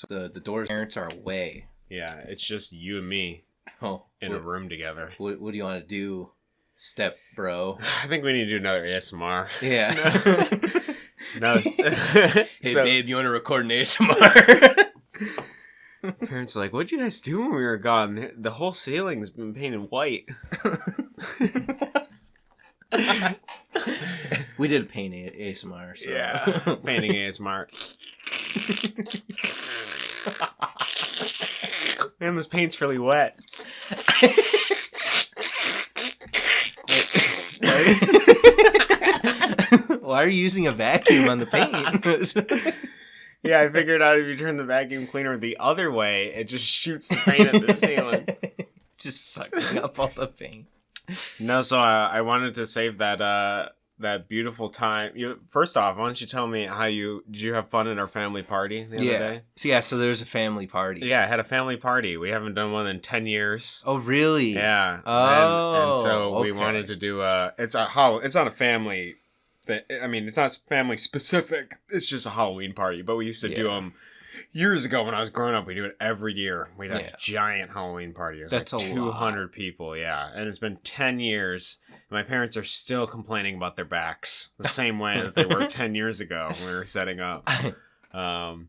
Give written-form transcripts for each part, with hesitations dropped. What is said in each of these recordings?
So the Doors' parents are away. Yeah, it's just you and me in a room together. What do you want to do, step bro? I think we need to do another ASMR. Yeah. No. Hey, babe, you want to record an ASMR? Parents are like, what'd you guys do when we were gone? The whole ceiling's been painted white. We did paint ASMR. So. Yeah, painting ASMR. Man, this paint's really wet. Why are you using a vacuum on the paint? Yeah, I figured out if you turn the vacuum cleaner the other way, it just shoots the paint at the ceiling. Just sucking up all the paint. No, so I wanted to save that beautiful time. First off, why don't you tell me did you have fun at our family party the other day? So there was a family party. Yeah, I had a family party. We haven't done one in 10 years. Oh, really? Yeah. Oh, and so we wanted to do it's not a family. I mean, it's not family specific. It's just a Halloween party. But we used to do them years ago when I was growing up. We do it every year. We'd have a giant Halloween party. That's like 200 people. Yeah, and it's been 10 years. My parents are still complaining about their backs the same way that they were 10 years ago when we were setting up. No,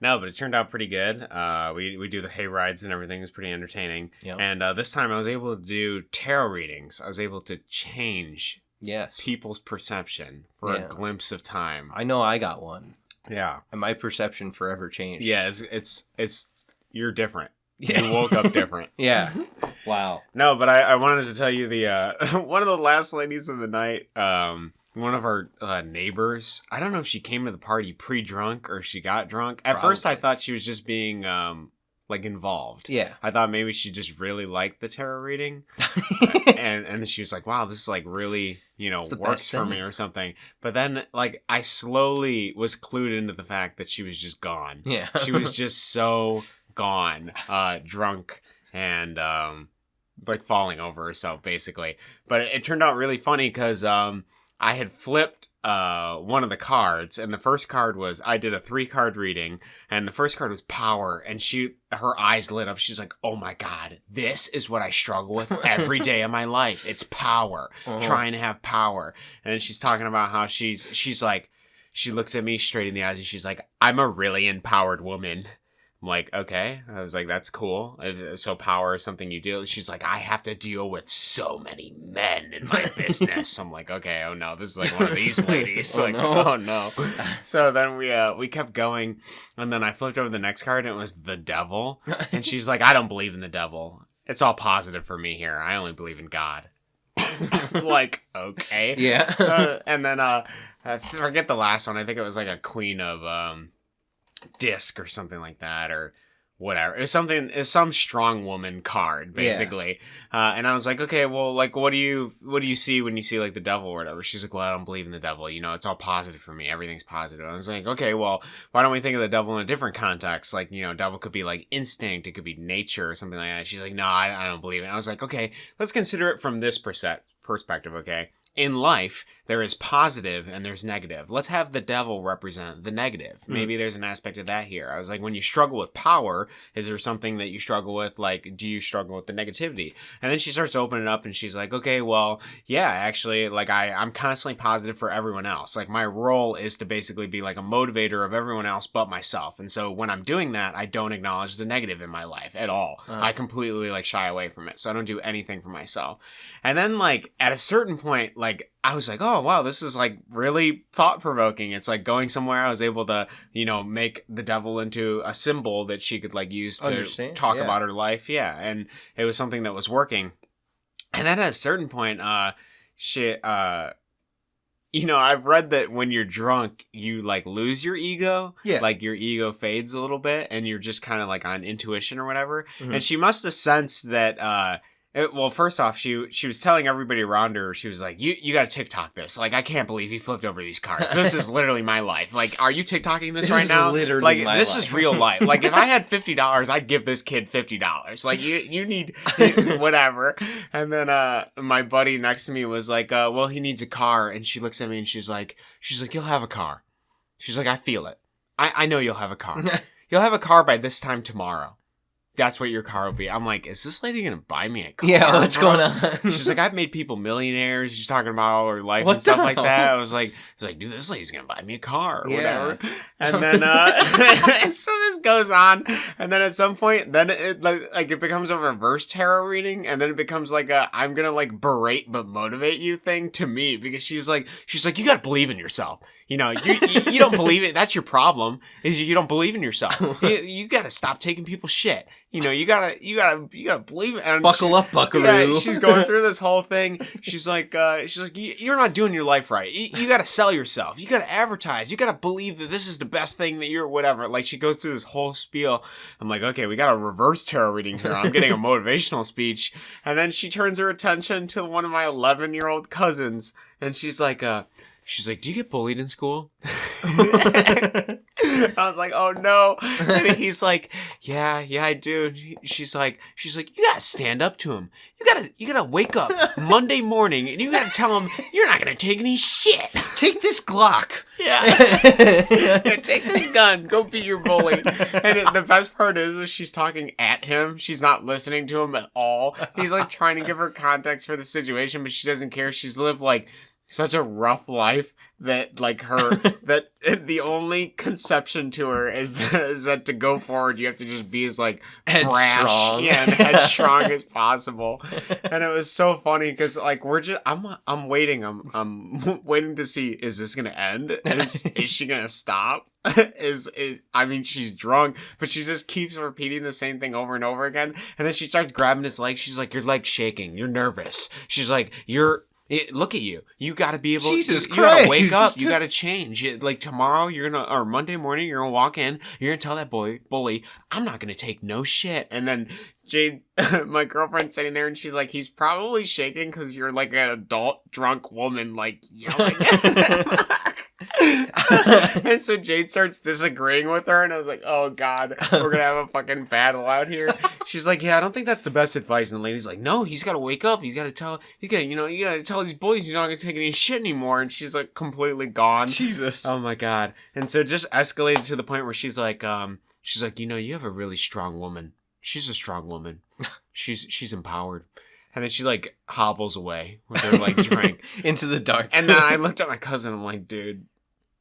but it turned out pretty good. We do the hay rides and everything. It was pretty entertaining. Yep. And this time I was able to do tarot readings. I was able to change people's perception for a glimpse of time. I know I got one. Yeah. And my perception forever changed. Yeah, it's you're different. You woke up different. Yeah. Wow. No, but I wanted to tell you the one of the last ladies of the night, one of our neighbors, I don't know if she came to the party pre-drunk or she got drunk. At first I thought she was just being involved. Yeah. I thought maybe she just really liked the tarot reading. and then she was like, wow, this is like really, works for me or something. But then I slowly was clued into the fact that she was just gone. Yeah. She was just so gone, drunk and falling over herself basically. But it turned out really funny because I had flipped one of the cards, and the first card was, I did a 3-card reading, and the first card was power, and her eyes lit up. She's like, oh my god, this is what I struggle with every day of my life. It's power. Trying to have power. And then she's talking about how she's like, she looks at me straight in the eyes and she's like, I'm a really empowered woman. I'm like, okay. I was like, that's cool. So power is something you do. She's like, I have to deal with so many men in my business. I'm like, okay, oh no, this is like one of these ladies. Oh no. So then we kept going, and then I flipped over the next card, and it was the devil. And she's like, I don't believe in the devil. It's all positive for me here. I only believe in God. Like, okay. Yeah. And then I forget the last one. I think it was like a queen of disc or something like that, or whatever. It's some strong woman card basically. And I was like, okay, well, like what do you see when you see like the devil or whatever? She's like, well, I don't believe in the devil, it's all positive for me, everything's positive. I was like, okay, well, why don't we think of the devil in a different context? Like, devil could be like instinct, it could be nature or something like that. She's like, no, I don't believe it. And I was like, okay, let's consider it from this perspective. Okay, in life, there is positive and there's negative. Let's have the devil represent the negative. Maybe there's an aspect of that here. I was like, when you struggle with power, is there something that you struggle with? Like, do you struggle with the negativity? And then she starts to open it up and she's like, okay, well, yeah, actually, like I'm constantly positive for everyone else. Like my role is to basically be like a motivator of everyone else but myself. And so when I'm doing that, I don't acknowledge the negative in my life at all. I completely like shy away from it. So I don't do anything for myself. And then like at a certain point, like I was like, oh, wow, this is like really thought-provoking. It's like going somewhere. I was able to, make the devil into a symbol that she could like use to talk about her life. Yeah. And it was something that was working. And then at a certain point, I've read that when you're drunk, you like lose your ego. Yeah. Like your ego fades a little bit and you're just kind of like on intuition or whatever. Mm-hmm. And she must have sensed that, well, first off, she was telling everybody around her, she was like, you got to TikTok this. Like, I can't believe you flipped over these cards. This is literally my life. Like, are you TikToking this right now? Literally like, my this life. Is real life. Like, if I had $50, I'd give this kid $50. Like, you need whatever. And then my buddy next to me was like, well, he needs a car. And she looks at me and she's like, you'll have a car. She's like, I feel it. I know you'll have a car. you'll have a car by this time tomorrow. That's what your car will be. I'm like, is this lady going to buy me a car? Yeah, what's going on? She's like, I've made people millionaires. She's talking about all her life What and stuff the like hell? that. I was like, dude, this lady's going to buy me a car or Yeah. whatever. And then, so this goes on. And then at some point, then it like it becomes a reverse tarot reading. And then it becomes like I'm going to like berate but motivate you thing to me. Because she's like, you got to believe in yourself. You know, you don't believe it. That's your problem. Is you don't believe in yourself. You got to stop taking people's shit. You know, you gotta believe it. And Buckle up, buckaroo. Yeah, she's going through this whole thing. She's like, you're not doing your life right. You got to sell yourself. You got to advertise. You got to believe that this is the best thing that you're whatever. Like she goes through this whole spiel. I'm like, okay, we got a reverse tarot reading here. I'm getting a motivational speech. And then she turns her attention to one of my 11-year-old cousins. And she's like, do you get bullied in school? I was like, oh no. And he's like, yeah, I do. She's like, you gotta stand up to him. You gotta wake up Monday morning and you gotta tell him you're not gonna take any shit. Take this Glock. Yeah. Take this gun. Go beat your bully. And the best part is she's talking at him. She's not listening to him at all. He's like trying to give her context for the situation, but she doesn't care. She's lived like such a rough life that like that the only conception to her is that to go forward you have to just be as like headstrong, and headstrong as possible. And it was so funny because like I'm waiting to see, is this gonna end? Is she gonna stop? I mean, she's drunk, but she just keeps repeating the same thing over and over again. And then she starts grabbing his leg. She's like, your leg's shaking. You're nervous. She's like, look at you. You got to be able. Jesus you Christ. gotta wake up. You got to change. Like tomorrow, or Monday morning, you're gonna walk in. You're gonna tell that bully, I'm not gonna take no shit. And then Jade, my girlfriend, sitting there, and she's like, he's probably shaking because you're like an adult drunk woman, like yelling. And so Jade starts disagreeing with her, and I was like, oh god, we're gonna have a fucking battle out here. She's like, yeah, I don't think that's the best advice. And the lady's like, no, he's gotta wake up. You gotta tell these boys you're not gonna take any shit anymore. And she's like completely gone. Jesus. Oh my god. And so it just escalated to the point where she's like, you have a really strong woman. She's a strong woman. She's empowered. And then she like hobbles away with her like drink into the dark. And then I looked at my cousin. I'm like, dude,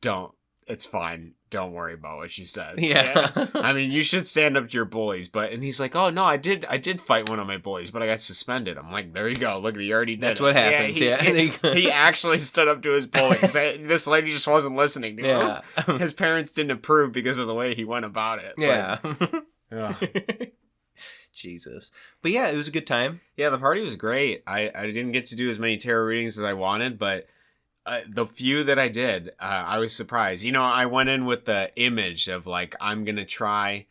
don't. It's fine. Don't worry about what she said. Yeah. I mean, you should stand up to your bullies. And he's like, oh no, I did fight one of my bullies, but I got suspended. I'm like, there you go. Look, you already did. That's what happens. Yeah. He actually stood up to his bullies. This lady just wasn't listening to him. Yeah. His parents didn't approve because of the way he went about it. Yeah. But, Jesus. But yeah, it was a good time. Yeah, the party was great. I didn't get to do as many tarot readings as I wanted, but the few that I did, I was surprised. You know, I went in with the image of like, I'm going to try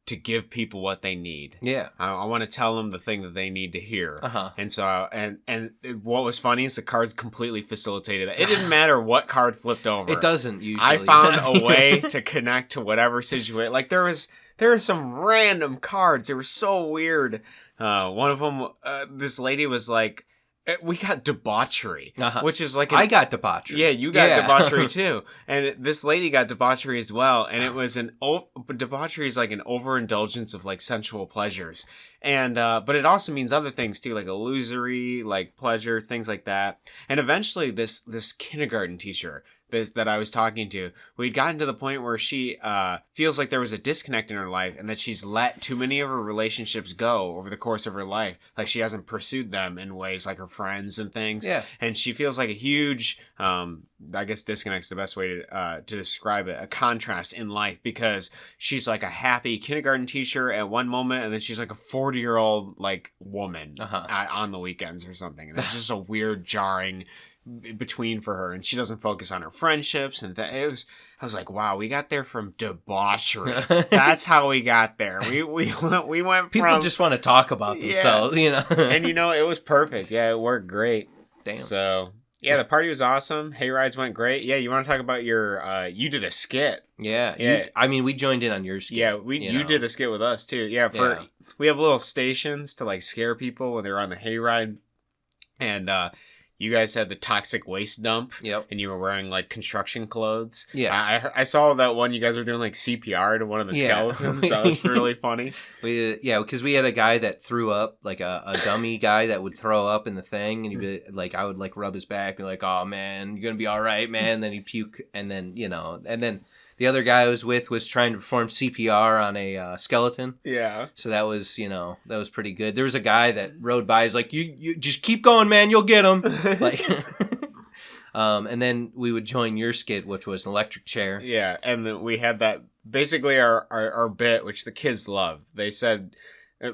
to give people what they need. Yeah. I want to tell them the thing that they need to hear. Uh-huh. And so, and what was funny is the cards completely facilitated that. It didn't matter what card flipped over. It doesn't usually. I found a way to connect to whatever situation. Like there were some random cards. They were so weird. One of them, this lady was like, we got debauchery, which is like... I got debauchery. Yeah, you got debauchery too. And this lady got debauchery as well. And it was debauchery is like an overindulgence of like sensual pleasures. And, but it also means other things too, like illusory, like pleasure, things like that. And eventually this kindergarten teacher that I was talking to, we'd gotten to the point where she feels like there was a disconnect in her life and that she's let too many of her relationships go over the course of her life. Like she hasn't pursued them in ways like her friends and things. Yeah. And she feels like a huge, I guess disconnect's the best way to describe it, a contrast in life, because she's like a happy kindergarten teacher at one moment and then she's like a 40-year-old like woman on the weekends or something. And it's just a weird jarring between for her, and she doesn't focus on her friendships, and I was like, wow, we got there from debauchery. That's how we got there. We went people from, just want to talk about themselves, you know. And you know, it was perfect. Yeah, it worked great. Damn. So yeah, the party was awesome. Hay rides went great. Yeah, you want to talk about your you did a skit? Yeah. We joined in on your skit. Yeah, you did a skit with us too. Yeah, we have little stations to like scare people when they're on the hay ride, and you guys had the toxic waste dump. Yep. And you were wearing like construction clothes. Yes. I saw that one. You guys were doing like CPR to one of the skeletons. That was really funny. Because we had a guy that threw up, like a dummy guy that would throw up in the thing, and he'd be like, I would like rub his back, be like, "Oh man, you're gonna be all right, man." And then he'd puke, and then the other guy I was with was trying to perform CPR on a skeleton. Yeah. So that was pretty good. There was a guy that rode by. He's like, you just keep going, man. You'll get him. Like, and then we would join your skit, which was an electric chair. Yeah, and then we had that basically our bit, which the kids loved. They said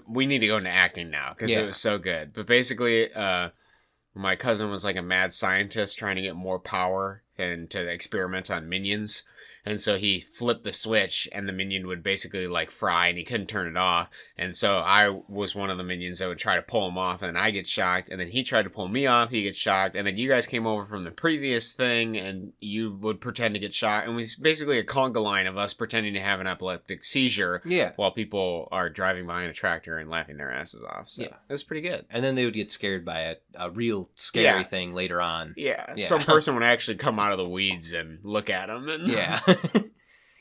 we need to go into acting now because it was so good. But basically, my cousin was like a mad scientist trying to get more power and to experiment on minions. And so he flipped the switch and the minion would basically like fry and he couldn't turn it off. And so I was one of the minions that would try to pull him off and I get shocked. And then he tried to pull me off. He gets shocked. And then you guys came over from the previous thing and you would pretend to get shocked. And it was basically a conga line of us pretending to have an epileptic seizure. Yeah. While people are driving behind a tractor and laughing their asses off. So it was pretty good. And then they would get scared by a real scary thing later on. Yeah. Some person would actually come out of the weeds and look at them. And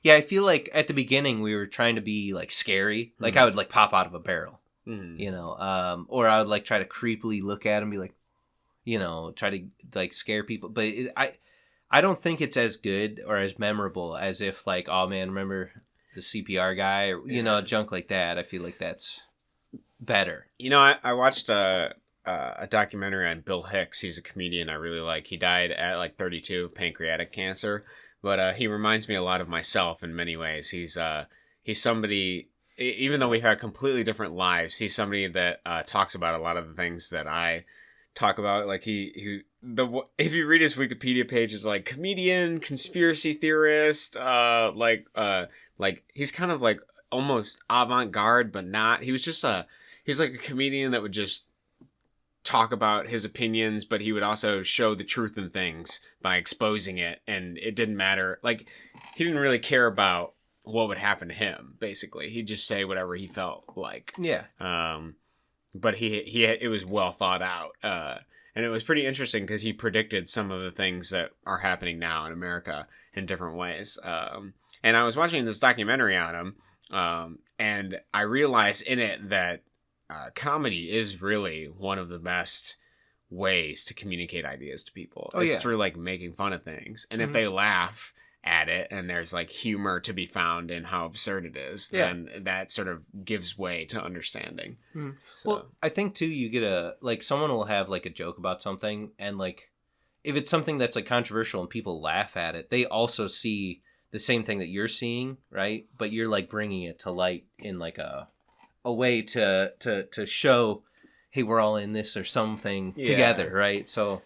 Yeah, I feel like at the beginning we were trying to be like scary. Like I would like pop out of a barrel, or I would like try to creepily look at him, be like, try to like scare people. But I don't think it's as good or as memorable as if like, oh man, remember the CPR guy or junk like that. I feel like that's better. I watched a documentary on Bill Hicks. He's a comedian I really like. He died at like 32 of pancreatic cancer. But he reminds me a lot of myself in many ways. He's somebody, even though we've had completely different lives, he's somebody that talks about a lot of the things that I talk about. Like if you read his Wikipedia page, it's like comedian, conspiracy theorist, like he's kind of like almost avant-garde, but not. He's like a comedian that would just talk about his opinions, but he would also show the truth in things by exposing it, and it didn't matter. Like, he didn't really care about what would happen to him, basically. He'd just say whatever he felt like. Yeah. But it was well thought out. And it was pretty interesting because he predicted some of the things that are happening now in America in different ways. And I was watching this documentary on him, and I realized in it that comedy is really one of the best ways to communicate ideas to people. It's through like making fun of things. And if they laugh at it and there's like humor to be found in how absurd it is, then that sort of gives way to understanding. So. Well, I think too, you get someone will have like a joke about something, and like if it's something that's like controversial and people laugh at it, they also see the same thing that you're seeing, right? But you're like bringing it to light in like a way to show, hey, we're all in this or something together, right? So,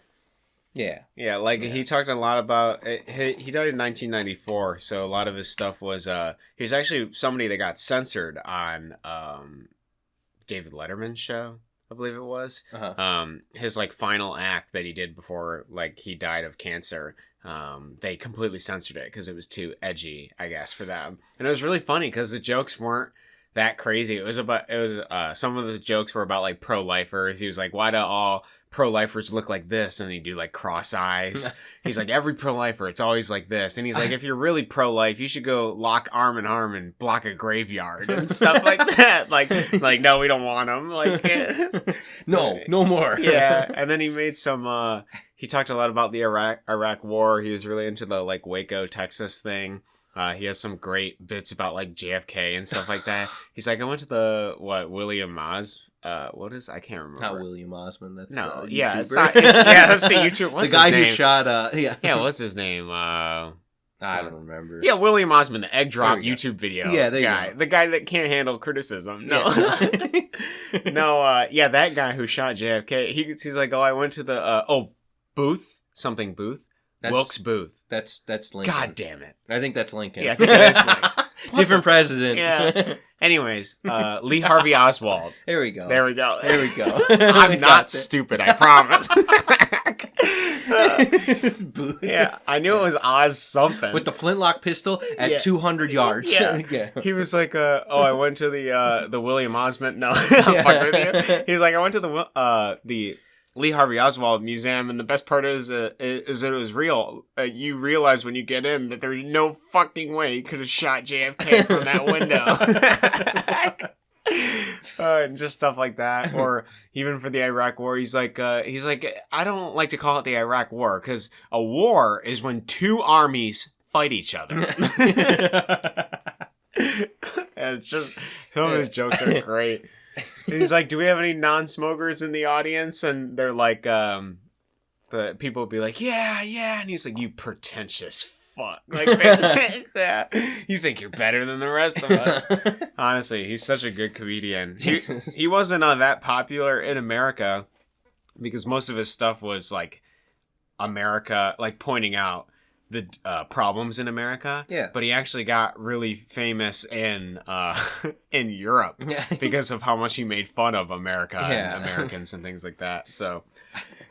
he talked a lot about he died in 1994, so a lot of his stuff was he was actually somebody that got censored on David Letterman's show, I believe it was. His like final act that he did before like he died of cancer. They completely censored it because it was too edgy, I guess, for them. And it was really funny because the jokes weren't that crazy. It was some of the jokes were about like pro-lifers. He was like, why do all pro-lifers look like this? And he'd do like cross eyes. He's like, every pro-lifer, it's always like this. And he's like, if you're really pro-life, you should go lock arm in arm and block a graveyard and stuff like that. Like no, we don't want them. Like no more. Yeah. And then he made some he talked a lot about the Iraq war. He was really into the like Waco, Texas thing. He has some great bits about like JFK and stuff like that. He's like, I went to the William Oz. What is? I can't remember. Not William Osman. That's no. The Yeah, YouTuber. it's not. That's the YouTuber. What's the guy his name? who shot. Yeah. What's his name? I don't remember. Yeah, William Osman, the egg drop YouTube video. Yeah, there guy. you go. The guy that can't handle criticism. No. Yeah. No. Yeah, that guy who shot JFK. He's like, oh, I went to the Booth. Something Booth. Wilkes Booth. That's Lincoln. God damn it. I think that's Lincoln. Yeah, I think it is Lincoln. Different president. Yeah. Anyways, Lee Harvey Oswald. There we go. I'm not stupid, I promise. Yeah, I knew it was Oz something. With the flintlock pistol at 200 yards. Yeah. He was like, I went to the William Osmond. No, I'm fucking with you. He's like, I went to the Lee Harvey Oswald Museum, and the best part is that it was real. You realize when you get in that there's no fucking way he could have shot JFK from that window. And just stuff like that. Or even for the Iraq War, he's like, I don't like to call it the Iraq War, because a war is when two armies fight each other. And it's just, some of his jokes are great. And he's like, do we have any non-smokers in the audience? And they're like, the people would be like, yeah. And he's like, you pretentious fuck. Like, yeah. You think you're better than the rest of us. Honestly, he's such a good comedian. He wasn't that popular in America because most of his stuff was like America, like pointing out the problems in America. Yeah. But he actually got really famous in Europe because of how much he made fun of America and Americans and things like that. So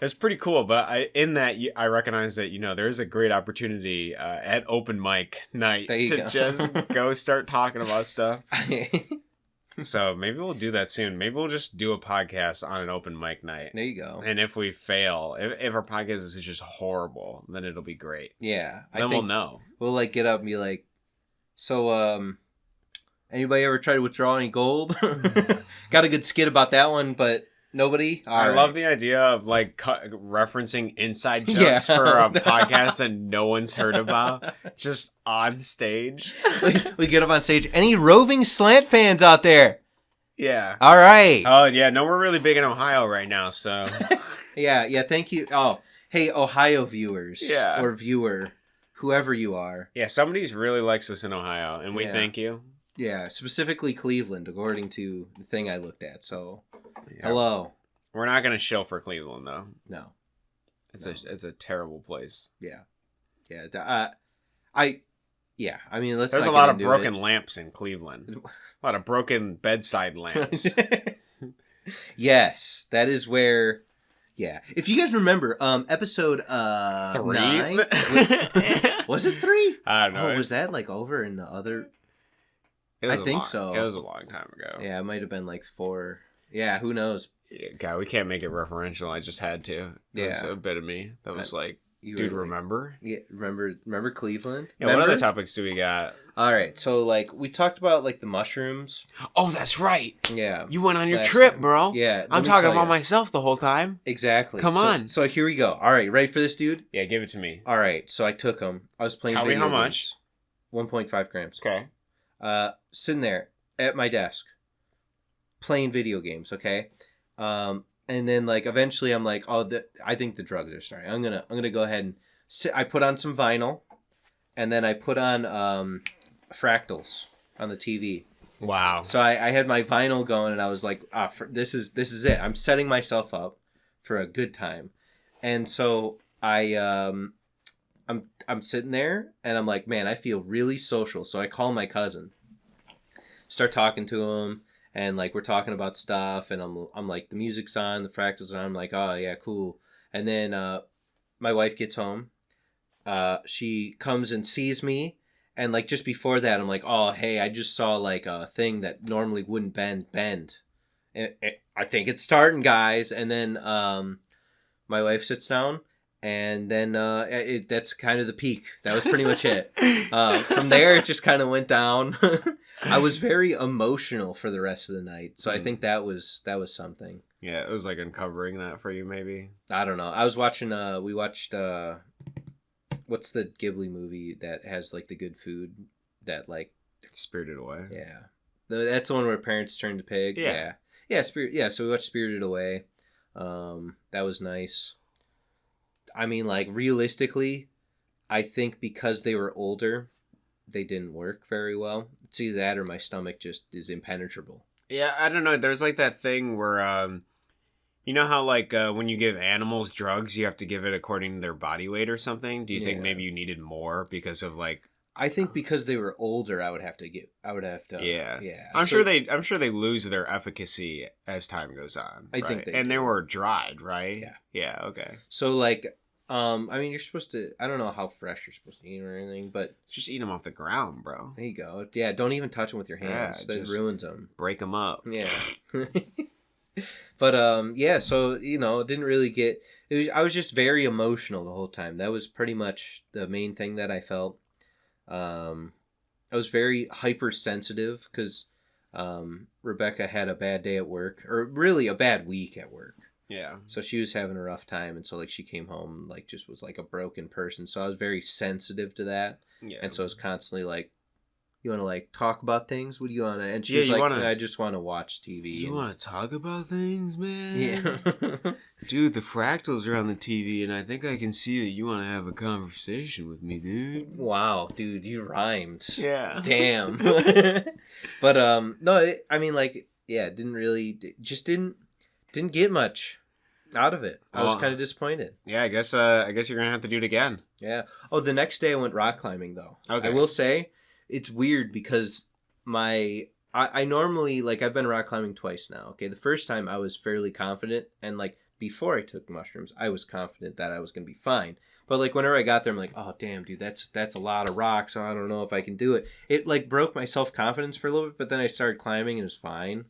it's pretty cool. But I recognize that, there's a great opportunity at open mic night to just go start talking about stuff. So maybe we'll do that soon. Maybe we'll just do a podcast on an open mic night. There you go. And if we fail, if our podcast is just horrible, then it'll be great. Yeah. Then we'll know. We'll like get up and be like, so, anybody ever try to withdraw any gold? Got a good skit about that one, but nobody? I love the idea of like referencing inside jokes for a podcast that no one's heard about, just on stage. We get up on stage. Any Roving Slant fans out there? Yeah. All right. Oh yeah, no, we're really big in Ohio right now, so. Yeah. Thank you. Oh, hey, Ohio viewers. Yeah. Or viewer, whoever you are. Yeah, somebody really likes us in Ohio, and we thank you. Yeah, specifically Cleveland, according to the thing I looked at. So. Yeah. Hello. We're not going to shill for Cleveland, though. No. It's a terrible place. Yeah. I mean, let's. There's a lot of broken lamps in Cleveland. A lot of broken bedside lamps. Yes, that is where. Yeah, if you guys remember, episode 3? 9. Was it 3? I don't know. Oh, was that like over in the other? I think so. It was a long time ago. Yeah, it might have been like 4. Yeah, who knows? Yeah, God, we can't make it referential. I just had to. It was a bit of me that was like, dude, remember? Yeah, remember Cleveland? Yeah, what other topics do we got? All right, so like we talked about like the mushrooms. Oh, that's right. Yeah, you went on your trip, time. Bro. Yeah, I'm talking about myself the whole time. Exactly. Come on. So here we go. All right, ready for this, dude? Yeah, give it to me. All right, so I took them. I was playing. Tell me how much. 1.5 grams. Okay. Sitting there at my desk, playing video games. Okay. And then like eventually I'm like, I think the drugs are starting. I'm gonna go ahead and I put on some vinyl, and then I put on fractals on the TV. Wow. So I had my vinyl going, and I was like, this is it. I'm setting myself up for a good time. And so I'm sitting there, and I'm like, man, I feel really social. So I call my cousin, start talking to him. And like we're talking about stuff, and I'm like, the music's on, the fractals are on. I'm like, oh yeah, cool. And then my wife gets home. She comes and sees me, and like just before that, I'm like, oh hey, I just saw like a thing that normally wouldn't bend. I think it's starting, guys. And then my wife sits down, and then that's kind of the peak. That was pretty much it. From there, it just kind of went down. I was very emotional for the rest of the night, so I think that was something. Yeah, it was like uncovering that for you, maybe. I don't know. I was watching. We watched. What's the Ghibli movie that has like the good food that like Spirited Away? Yeah, that's the one where parents turn to pig. Yeah. Spirit. Yeah, so we watched Spirited Away. That was nice. I mean, like realistically, I think because they were older, they didn't work very well. It's either that or my stomach just is impenetrable. Yeah, I don't know. There's like that thing where, you know how like when you give animals drugs, you have to give it according to their body weight or something? Do you think maybe you needed more because of like... I think because they were older, I would have to. Yeah. I'm sure they lose their efficacy as time goes on. I think they were dried, right? Yeah. Yeah, okay. So like... I mean, you're supposed to... I don't know how fresh you're supposed to eat or anything, but... Just eat them off the ground, bro. There you go. Yeah, don't even touch them with your hands. That ruins them. Break them up. Yeah. But yeah, so didn't really get. I was just very emotional the whole time. That was pretty much the main thing that I felt. I was very hypersensitive because Rebecca had a bad day at work, or really a bad week at work. Yeah. So she was having a rough time, and so like she came home like just was like a broken person. So I was very sensitive to that, and so I was constantly like, "You want to like talk about things? What do you want to?" And she was like, "I just want to watch TV." You want to talk about things, man? Yeah. Dude, the fractals are on the TV, and I think I can see that you want to have a conversation with me, dude. Wow, dude, you rhymed. Yeah. Damn. But no, I mean like didn't really didn't get much out of it. I was kind of disappointed. Yeah, I guess you're gonna have to do it again. Yeah. Oh, the next day I went rock climbing though. Okay. I will say it's weird because I normally like I've been rock climbing twice now. Okay, the first time I was fairly confident, and like before I took mushrooms, I was confident that I was gonna be fine. But like whenever I got there, I'm like, oh damn, dude, that's a lot of rocks. So I don't know if I can do it. It like broke my self confidence for a little bit, but then I started climbing and it was fine.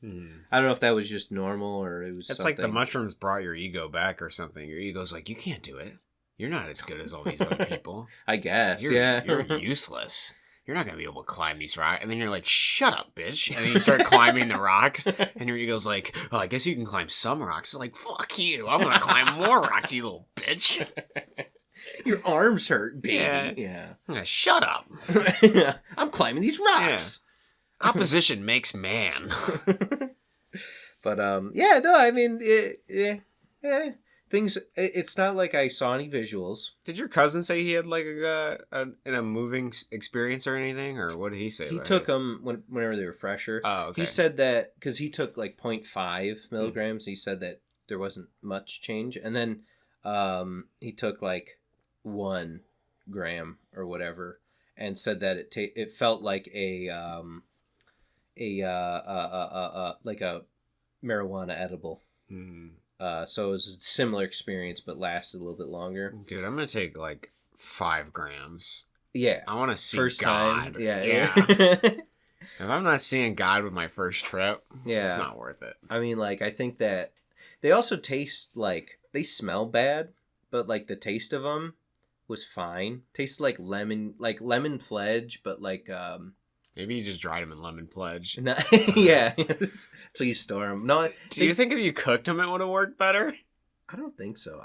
I don't know if that was just normal or it was. It's like the mushrooms brought your ego back or something. Your ego's like, you can't do it. You're not as good as all these other people. I guess. You're useless. You're not going to be able to climb these rocks. And then you're like, shut up, bitch. And then you start climbing the rocks. And your ego's like, oh, I guess you can climb some rocks. It's like, fuck you. I'm going to climb more rocks, you little bitch. Your arms hurt, baby. Yeah. Shut up. I'm climbing these rocks. Yeah. Opposition makes man. But, yeah, no, I mean, things, it's not like I saw any visuals. Did your cousin say he had like a moving experience or anything, or what did he say? He took them whenever they were fresher. Oh, okay. He said that because he took like 0.5 milligrams. He said that there wasn't much change, and then he took like 1 gram or whatever, and said that it felt like a like a marijuana edible. So it was a similar experience, but lasted a little bit longer. Dude, I'm gonna take like 5 grams. Yeah, I want to see first God. time. Yeah. If I'm not seeing God with my first trip, it's not worth it. I mean, like, I think that they also taste like they smell bad, but like the taste of them was fine. Tastes like lemon pledge, but like maybe you just dried them in lemon pledge. No, yeah, so you store them. No, do you think if you cooked them, it would have worked better? I don't think so.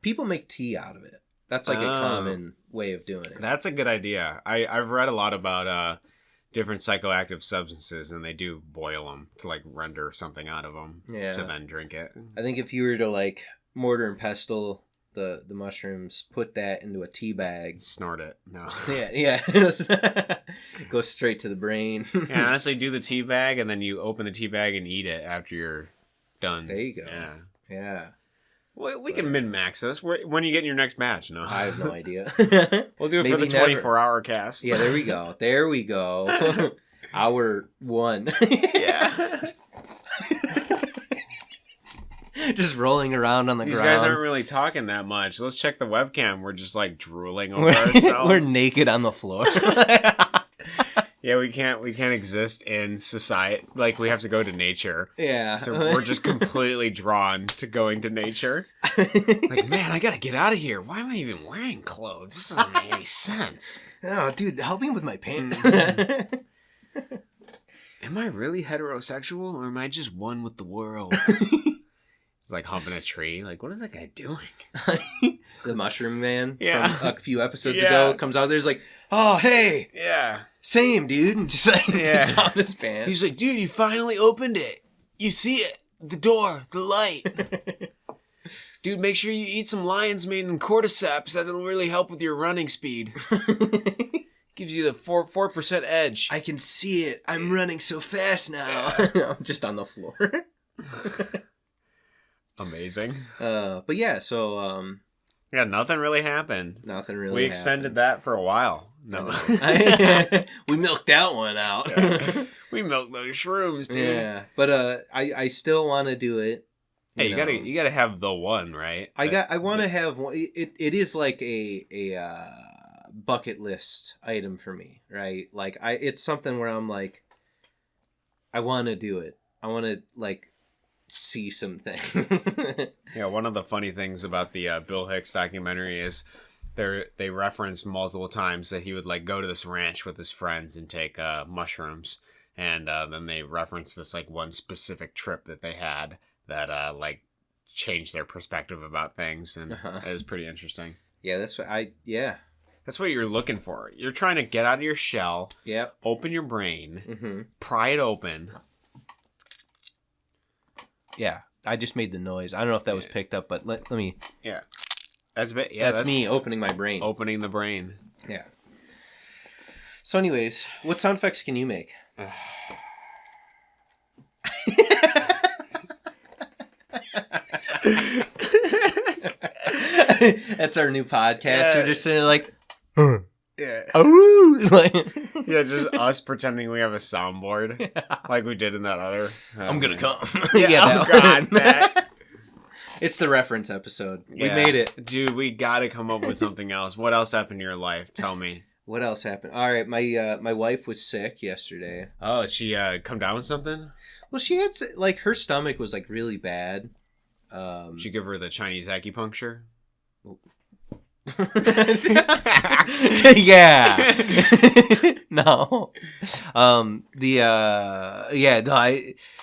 People make tea out of it. That's like a common way of doing it. That's a good idea. I've read a lot about different psychoactive substances, and they do boil them to like render something out of them to then drink it. I think if you were to like mortar and pestle the mushrooms, put that into a tea bag, snort it. No. Yeah. Go straight to the brain. Yeah, honestly, do the tea bag, and then you open the tea bag and eat it after you're done. There you go. Yeah. We can min-max this. When are you getting your next match? No, I have no idea. We'll do it for the 24-hour cast. Yeah, there we go. Hour 1. Yeah. Just rolling around on the ground. These guys aren't really talking that much. Let's check the webcam. We're just like drooling over ourselves. We're naked on the floor. Yeah, we can't exist in society. Like, we have to go to nature. Yeah. So we're just completely drawn to going to nature. Like, man, I gotta get out of here. Why am I even wearing clothes? This doesn't make any sense. Oh, dude, help me with my pants. Am I really heterosexual, or am I just one with the world? He's like humping a tree. Like, what is that guy doing? The mushroom man from a few episodes ago comes out there's like, oh, hey. Yeah. Same, dude. And just like takes off his pants. He's like, dude, you finally opened it. You see it. The door. The light. Dude, make sure you eat some lion's mane and cordyceps. That'll really help with your running speed. Gives you the 4% edge. I can see it. I'm running so fast now. I'm just on the floor. Amazing. But yeah, so yeah, nothing really happened. We extended that for a while. No. We milked that one out. Yeah. We milked those shrooms, dude. Yeah. But I still want to do it. Hey, you gotta have the one, right? I want to have one. It is like a bucket list item for me, right? Like it's something where I'm like, I want to do it. I want to like see some things. Yeah, one of the funny things about the Bill Hicks documentary is they reference multiple times that he would like go to this ranch with his friends and take mushrooms, and then they reference this like one specific trip that they had that like changed their perspective about things, and it was pretty interesting. Yeah, that's what That's what you're looking for. You're trying to get out of your shell. Yep. Open your brain. Pry it open. Yeah, I just made the noise. I don't know if that was picked up, but let me. Yeah. That's me opening my brain. Opening the brain. Yeah. So, anyways, what sound effects can you make? That's our new podcast. Yeah. We're just sitting there like, yeah. Oh, like, yeah, just us pretending we have a soundboard, like we did in that other. I'm gonna come. Yeah, oh God, Matt. It's the reference episode. We made it, dude. We got to come up with something else. What else happened in your life? Tell me. What else happened? All right, my wife was sick yesterday. Oh, did she come down with something? Well, she had like her stomach was like really bad. Did you give her the Chinese acupuncture? Yeah. No.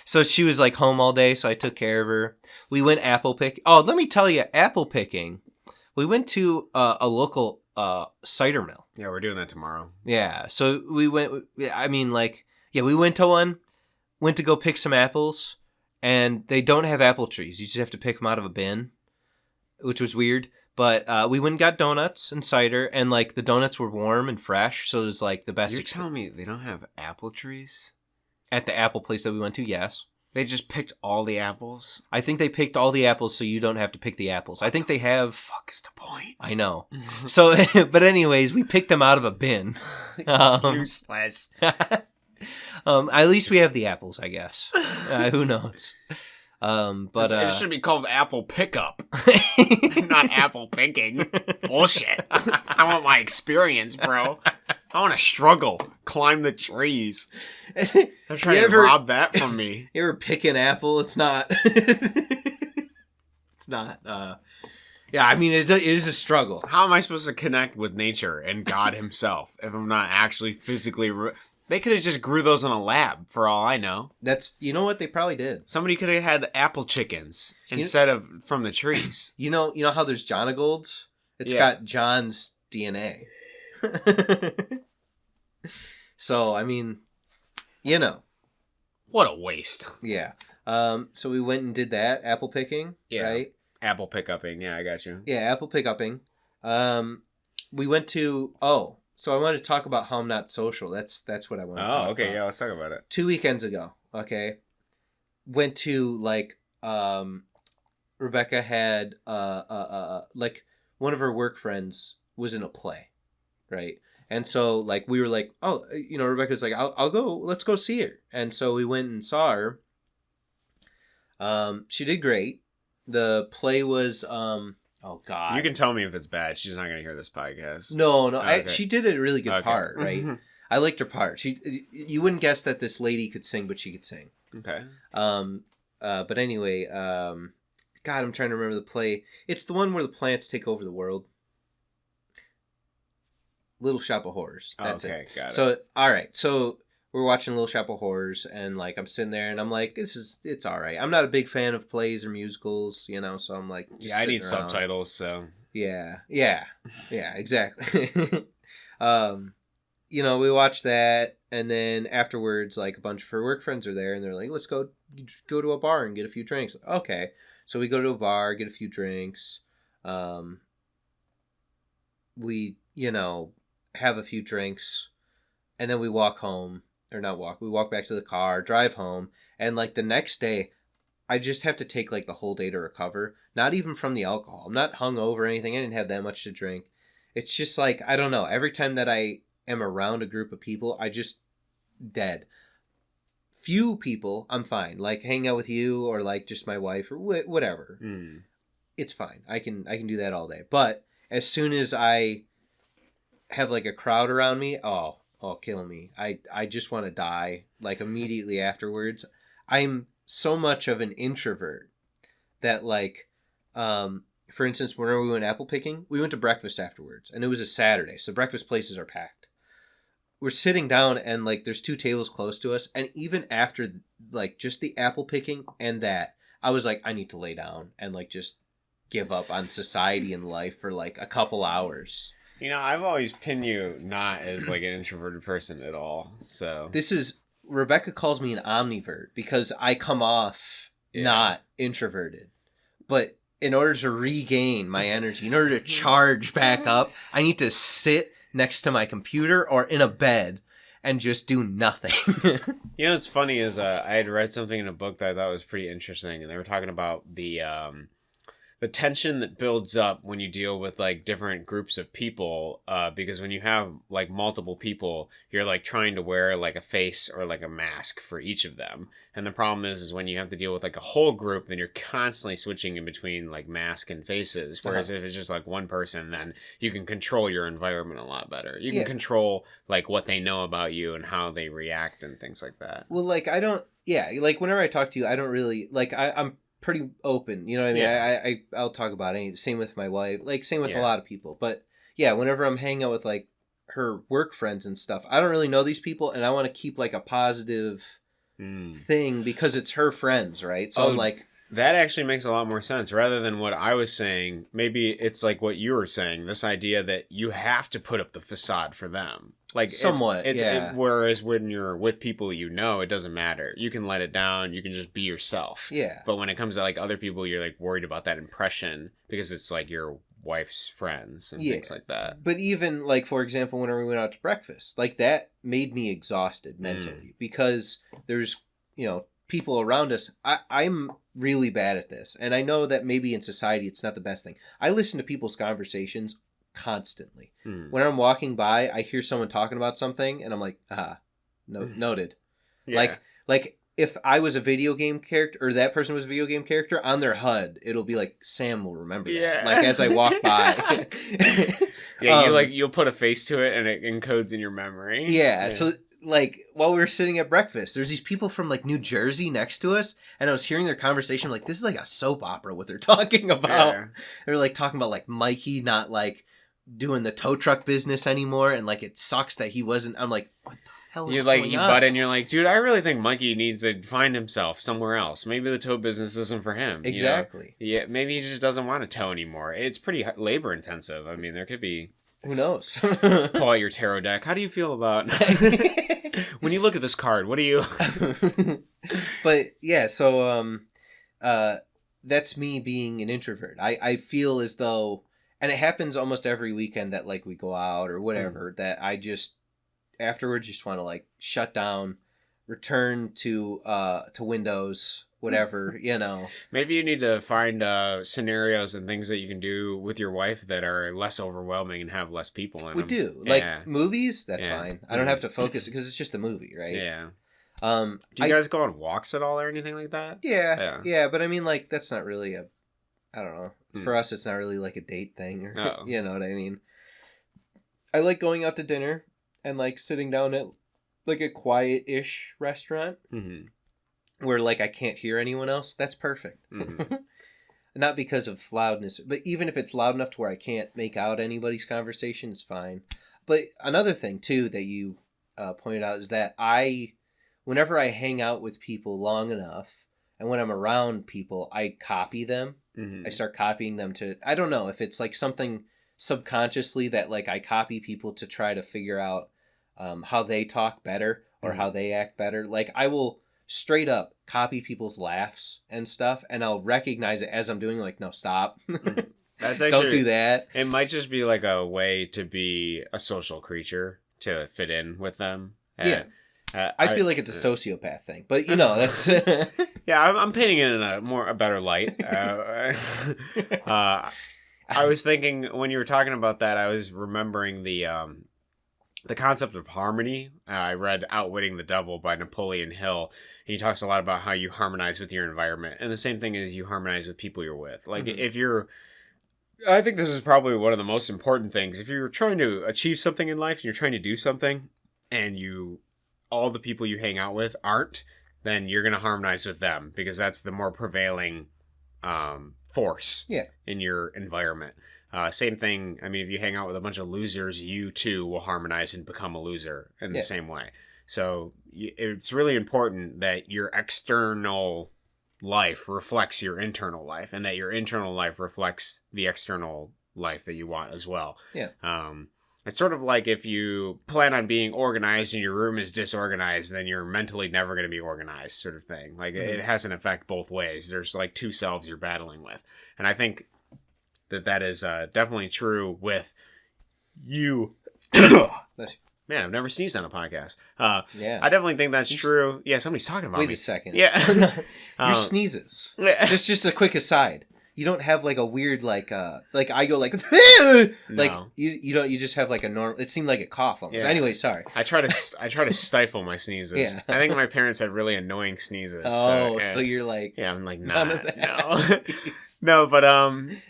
So she was like home all day, so I took care of her. We went apple pick. Oh, let me tell you, apple picking. We went to a local cider mill. Yeah, we're doing that tomorrow. Yeah. So we went. I mean, like, yeah, we went to one. Went to go pick some apples, and they don't have apple trees. You just have to pick them out of a bin, which was weird. But we went and got donuts and cider, and like the donuts were warm and fresh, so it was like the best. You're telling me they don't have apple trees? At the apple place that we went to, yes. They just picked all the apples? I think they picked all the apples so you don't have to pick the apples. I think they have... What the fuck is the point? I know. So, but anyways, we picked them out of a bin. Useless. At least we have the apples, I guess. Who knows? But it should be called apple pickup, not apple picking. Bullshit. I want my experience, bro. I want to struggle, climb the trees. They're trying to rob that from me. You ever pick an apple? It's not. It's not. Yeah, I mean, it is a struggle. How am I supposed to connect with nature and God himself if I'm not actually physically... They could have just grew those in a lab, for all I know. You know what? They probably did. Somebody could have had apple chickens instead of from the trees. You know how there's Jonagolds? It's got John's DNA. So, I mean, you know. What a waste. Yeah. So we went and did that, apple picking, right? Apple pickupping, yeah, I got you. Yeah, apple pickupping. We went to, so I wanted to talk about how I'm not social. That's what I want to talk about. Oh, okay, yeah, let's talk about it. 2 weekends ago, okay? Went to, like, Rebecca had, like, one of her work friends was in a play, right? And so, like, we were like, Rebecca's like, I'll go, let's go see her. And so we went and saw her. She did great. The play was, oh, God. You can tell me if it's bad. She's not going to hear this podcast. No. Okay. She did a really good part, right? I liked her part. You wouldn't guess that this lady could sing, but she could sing. Okay. But anyway, God, I'm trying to remember the play. It's the one where the plants take over the world. Little Shop of Horrors. That's it. Got it. So, all right. So we're watching Little Shop of Horrors, and like I'm sitting there, and I'm like, it's all right. I'm not a big fan of plays or musicals, so I'm like, I need subtitles. So yeah, exactly. We watched that, and then afterwards, like a bunch of her work friends are there, and they're like, let's go to a bar and get a few drinks. Okay, so we go to a bar, get a few drinks. We have a few drinks, and then we walk home. Or not walk. We walk back to the car, drive home, and like the next day, I just have to take like the whole day to recover. Not even from the alcohol. I'm not hungover or anything. I didn't have that much to drink. It's just like, I don't know. Every time that I am around a group of people, I just dead. Few people, I'm fine. Like hanging out with you or like just my wife or whatever. It's fine. I can do that all day. But as soon as I have like a crowd around me, kill me. I just want to die, like, immediately afterwards. I'm so much of an introvert that like, for instance, whenever we went apple picking, we went to breakfast afterwards, and it was a Saturday, so breakfast places are packed. We're sitting down, and like there's 2 tables close to us, and even after like just the apple picking and that, I was like, I need to lay down and like just give up on society and life for like a couple hours. You know, I've always pinned you not as like an introverted person at all. So Rebecca calls me an omnivert because I come off not introverted. But in order to regain my energy, in order to charge back up, I need to sit next to my computer or in a bed and just do nothing. You know what's funny is I had read something in a book that I thought was pretty interesting, and they were talking about the tension that builds up when you deal with like different groups of people, because when you have like multiple people, you're like trying to wear like a face or like a mask for each of them. And the problem is when you have to deal with like a whole group, then you're constantly switching in between like mask and faces. Whereas if it's just like one person, then you can control your environment a lot better. You can control like what they know about you and how they react and things like that. Well, like like whenever I talk to you, I don't really like I'm pretty open, you know what I mean? Yeah. I'll talk about anything. Same with my wife, like same with a lot of people. But yeah, whenever I'm hanging out with like her work friends and stuff, I don't really know these people, and I want to keep like a positive thing because it's her friends, right? So I'm like, that actually makes a lot more sense. Rather than what I was saying, maybe it's like what you were saying, this idea that you have to put up the facade for them. Like somewhat, whereas when you're with people you know, it doesn't matter. You can let it down. You can just be yourself. Yeah. But when it comes to like other people, you're like worried about that impression because it's like your wife's friends and things like that. But even like, for example, whenever we went out to breakfast, like that made me exhausted mentally because there's, you know, people around us. I'm really bad at this. And I know that maybe in society it's not the best thing. I listen to people's conversations constantly. When I'm walking by, I hear someone talking about something and I'm like, noted. Yeah. Like if I was a video game character or that person was a video game character, on their HUD it'll be like, Sam will remember that. Like as I walk by. You'll put a face to it and it encodes in your memory. So like while we were sitting at breakfast, there's these people from like New Jersey next to us, and I was hearing their conversation. Like, this is like a soap opera what they're talking about. They're like talking about like Mikey not like doing the tow truck business anymore, and like it sucks that he wasn't. I'm like, what the hell is going on? You butt in, you're like, dude, I really think Mikey needs to find himself somewhere else. Maybe the tow business isn't for him. Exactly. You know? Yeah, maybe he just doesn't want to tow anymore. It's pretty labor intensive. I mean, there could be. Who knows? Pull out your tarot deck. How do you feel about when you look at this card? What do you? But yeah, so that's me being an introvert. I feel as though, and it happens almost every weekend that like we go out or whatever, that I just afterwards just want to like shut down, return to Windows, whatever, you know. Maybe you need to find scenarios and things that you can do with your wife that are less overwhelming and have less people in them. We do. Like movies, that's fine. I don't have to focus because it's just a movie, right? Yeah. Do you guys go on walks at all or anything like that? Yeah, but I mean, like, that's not really I don't know. For us, it's not really like a date thing, or you know what I mean? I like going out to dinner and like sitting down at like a quiet-ish restaurant. Mm-hmm. Where like I can't hear anyone else. That's perfect. Mm-hmm. Not because of loudness, but even if it's loud enough to where I can't make out anybody's conversation, it's fine. But another thing too that you pointed out is that whenever I hang out with people long enough, and when I'm around people, I copy them. Mm-hmm. I start copying them to. I don't know if it's like something subconsciously that like I copy people to try to figure out how they talk better or how they act better. Like I will straight up copy people's laughs and stuff, and I'll recognize it as I'm doing, like, no, stop. That's actually, don't do that. It might just be like a way to be a social creature to fit in with them. I feel like it's a sociopath thing, but you know, that's yeah, I'm painting it in a better light. I was thinking when you were talking about that, I was remembering the concept of harmony. I read Outwitting the Devil by Napoleon Hill. And he talks a lot about how you harmonize with your environment. And the same thing is you harmonize with people you're with. Like if you're, I think this is probably one of the most important things. If you're trying to achieve something in life and you're trying to do something and all the people you hang out with aren't, then you're going to harmonize with them because that's the more prevailing force in your environment. Same thing. I mean, if you hang out with a bunch of losers, you too will harmonize and become a loser in the same way. So it's really important that your external life reflects your internal life, and that your internal life reflects the external life that you want as well. Yeah. It's sort of like if you plan on being organized and your room is disorganized, then you're mentally never going to be organized, sort of thing. Like it has an effect both ways. There's like two selves you're battling with. And I think that is definitely true with you. Man, I've never sneezed on a podcast. Yeah. I definitely think that's true. Yeah, somebody's talking about me. Wait a second. Yeah. Your sneezes. Just a quick aside. You don't have like a weird like I go like like No. you don't, you just have like a normal. It seemed like a cough almost. Yeah. Anyway, sorry. I try to stifle my sneezes. Yeah. I think my parents had really annoying sneezes. So you're like, yeah, I'm like, none nah, of that. no. No, but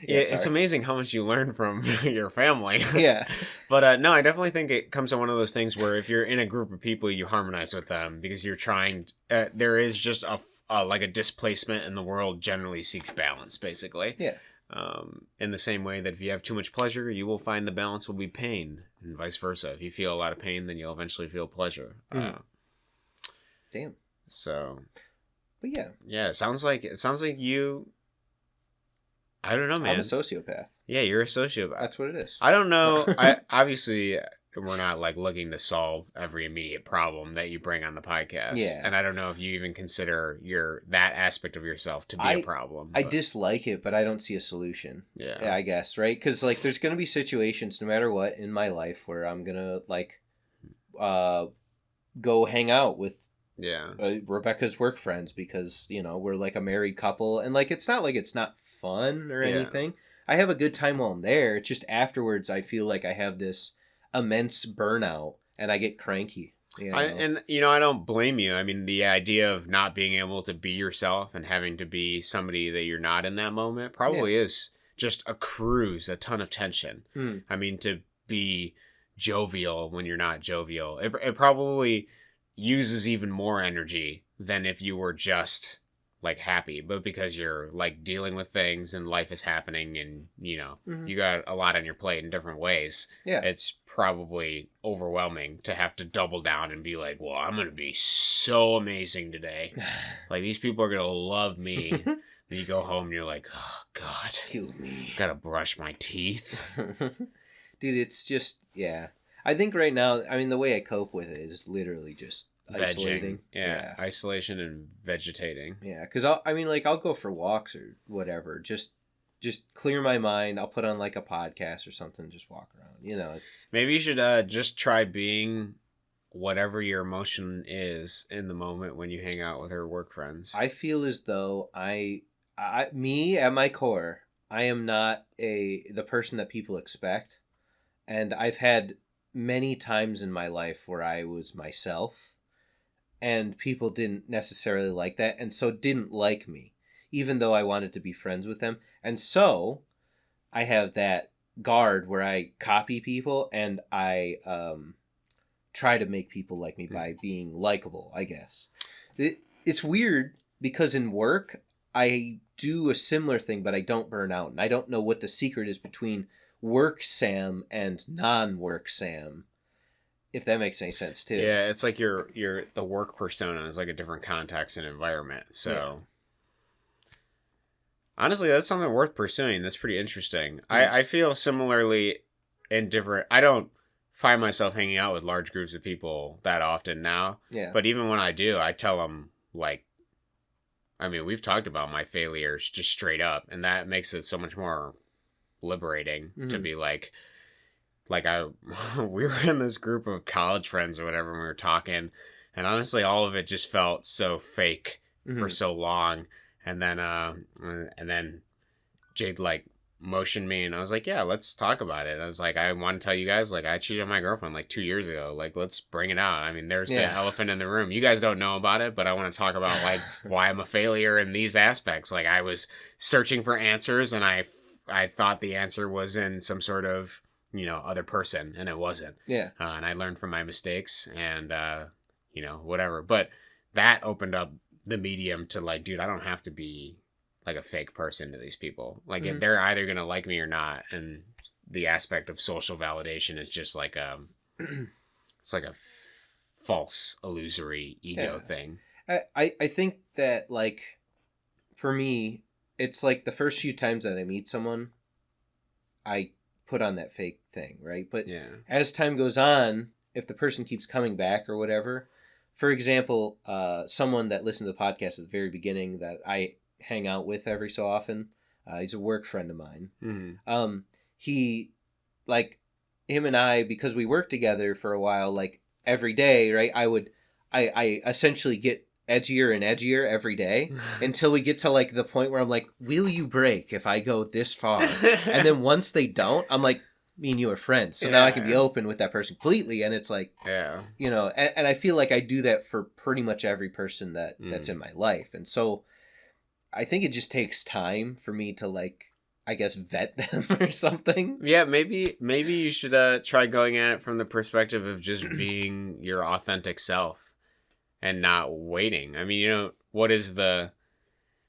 it's sorry. amazing how much you learn from your family. Yeah. But no, I definitely think it comes to one of those things where if you're in a group of people, you harmonize with them because you're trying. There is just like a displacement, and the world generally seeks balance, basically. Yeah. In the same way that if you have too much pleasure, you will find the balance will be pain, and vice versa. If you feel a lot of pain, then you'll eventually feel pleasure. Damn. So. But yeah, it sounds like you. I don't know, man. I'm a sociopath. Yeah, you're a sociopath. That's what it is. I don't know. I obviously we're not like looking to solve every immediate problem that you bring on the podcast. Yeah. And I don't know if you even consider that aspect of yourself to be a problem. I dislike it, but I don't see a solution. Yeah. I guess, right? Because like there's gonna be situations no matter what in my life where I'm gonna like go hang out with Rebecca's work friends because we're like a married couple, and like it's not like it's not fun or anything. I have a good time while I'm there. It's just afterwards I feel like I have this immense burnout and I get cranky. I don't blame you. I mean, the idea of not being able to be yourself and having to be somebody that you're not in that moment probably is just a ton of tension. I mean, to be jovial when you're not jovial, it probably uses even more energy than if you were just like happy, but because you're like dealing with things and life is happening and you got a lot on your plate in different ways, it's probably overwhelming to have to double down and be like, well, I'm gonna be so amazing today. Like these people are gonna love me. And you go home and you're like, oh god, kill me, gotta brush my teeth. Dude, it's just I think right now, I mean, the way I cope with it is literally just isolating. Yeah, isolation and vegetating. Yeah, because I'll go for walks or whatever, just clear my mind. I'll put on like a podcast or something, just walk around. Maybe you should just try being whatever your emotion is in the moment when you hang out with her work friends. I feel as though me at my core, I am not the person that people expect, and I've had many times in my life where I was myself. And people didn't necessarily like that, and so didn't like me, even though I wanted to be friends with them. And so I have that guard where I copy people, and I try to make people like me by being likable, I guess. It's weird, because in work, I do a similar thing, but I don't burn out. And I don't know what the secret is between work Sam and non-work Sam. If that makes any sense too. Yeah, it's like the work persona is like a different context and environment. So honestly, that's something worth pursuing. That's pretty interesting. I feel similarly in different. I don't find myself hanging out with large groups of people that often now. Yeah. But even when I do, I tell them like, I mean, we've talked about my failures just straight up, and that makes it so much more liberating to be like we were in this group of college friends or whatever, and we were talking, and honestly all of it just felt so fake for so long, and then Jade like motioned me, and I was like, yeah, let's talk about it. I was like, I want to tell you guys, like, I cheated on my girlfriend like 2 years ago, like, let's bring it out. I mean, there's the elephant in the room. You guys don't know about it, but I want to talk about like why I'm a failure in these aspects. Like, I was searching for answers, and I thought the answer was in some sort of other person, and it wasn't. Yeah. And I learned from my mistakes, and whatever. But that opened up the medium to like, dude, I don't have to be like a fake person to these people. Like Mhm. they're either gonna like me or not, and the aspect of social validation is just like it's like a false illusory ego thing. I think that like for me, it's like the first few times that I meet someone, I put on that fake thing, right? But Yeah. as time goes on, if the person keeps coming back or whatever, for example, someone that listened to the podcast at the very beginning that I hang out with every so often, he's a work friend of mine. Mm-hmm. He, like, him and I, because we worked together for a while, like every day, right? I essentially get edgier and edgier every day until we get to like the point where I'm like, will you break if I go this far? And then once they don't, I'm like, me and you are friends. So now I can be open with that person completely. And it's like, you know, and I feel like I do that for pretty much every person that's in my life. And so I think it just takes time for me to like, I guess, vet them or something. Yeah, maybe you should try going at it from the perspective of just being your authentic self and not waiting. I mean, you know, what is the...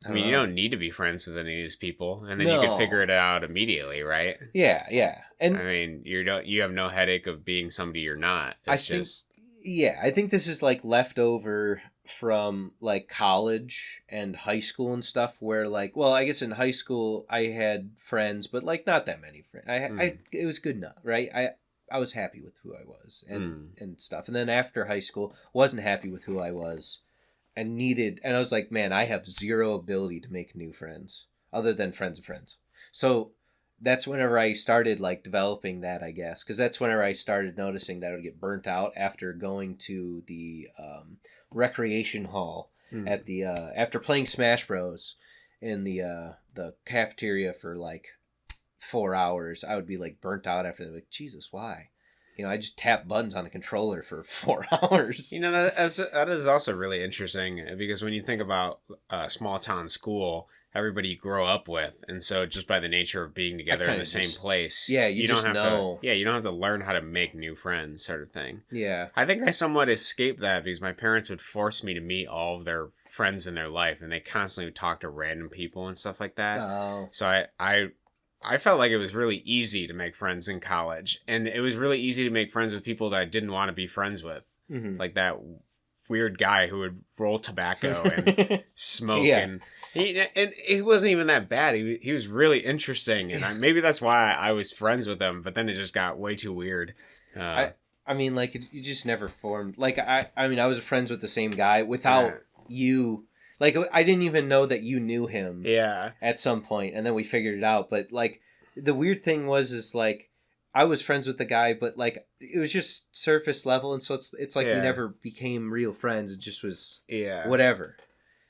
I mean, you don't need to be friends with any of these people, and then you can figure it out immediately, right? Yeah. And I mean, you have no headache of being somebody you're not. It's I think this is like left over from like college and high school and stuff where like, well, I guess in high school I had friends, but like not that many friends. It was good enough, right? I was happy with who I was and stuff. And then after high school, wasn't happy with who I was and I was like, man, I have zero ability to make new friends other than friends of friends. So that's whenever I started like developing that, I guess, because that's whenever I started noticing that I would get burnt out after going to the recreation hall at the after playing Smash Bros in the cafeteria for like 4 hours. I would be like burnt out after that. Like, Jesus, why? You know, I just tap buttons on a controller for 4 hours. You know, that is also really interesting because when you think about a small town school, everybody you grow up with, and so just by the nature of being together in the same place, you don't just have know. you don't have to learn how to make new friends, sort of thing. Yeah, I think I somewhat escaped that because my parents would force me to meet all of their friends in their life, and they constantly would talk to random people and stuff like that. Oh. So I felt like it was really easy to make friends in college, and it was really easy to make friends with people that I didn't want to be friends with, like that weird guy who would roll tobacco and smoke, and he wasn't even that bad. He was really interesting, and maybe that's why I was friends with him. But then it just got way too weird. I mean, like you just never formed. Like I mean, I was friends with the same guy without you. Like, I didn't even know that you knew him. Yeah. At some point, and then we figured it out. But like, the weird thing is like, I was friends with the guy, but like, it was just surface level, and so it's like we never became real friends. It just was whatever.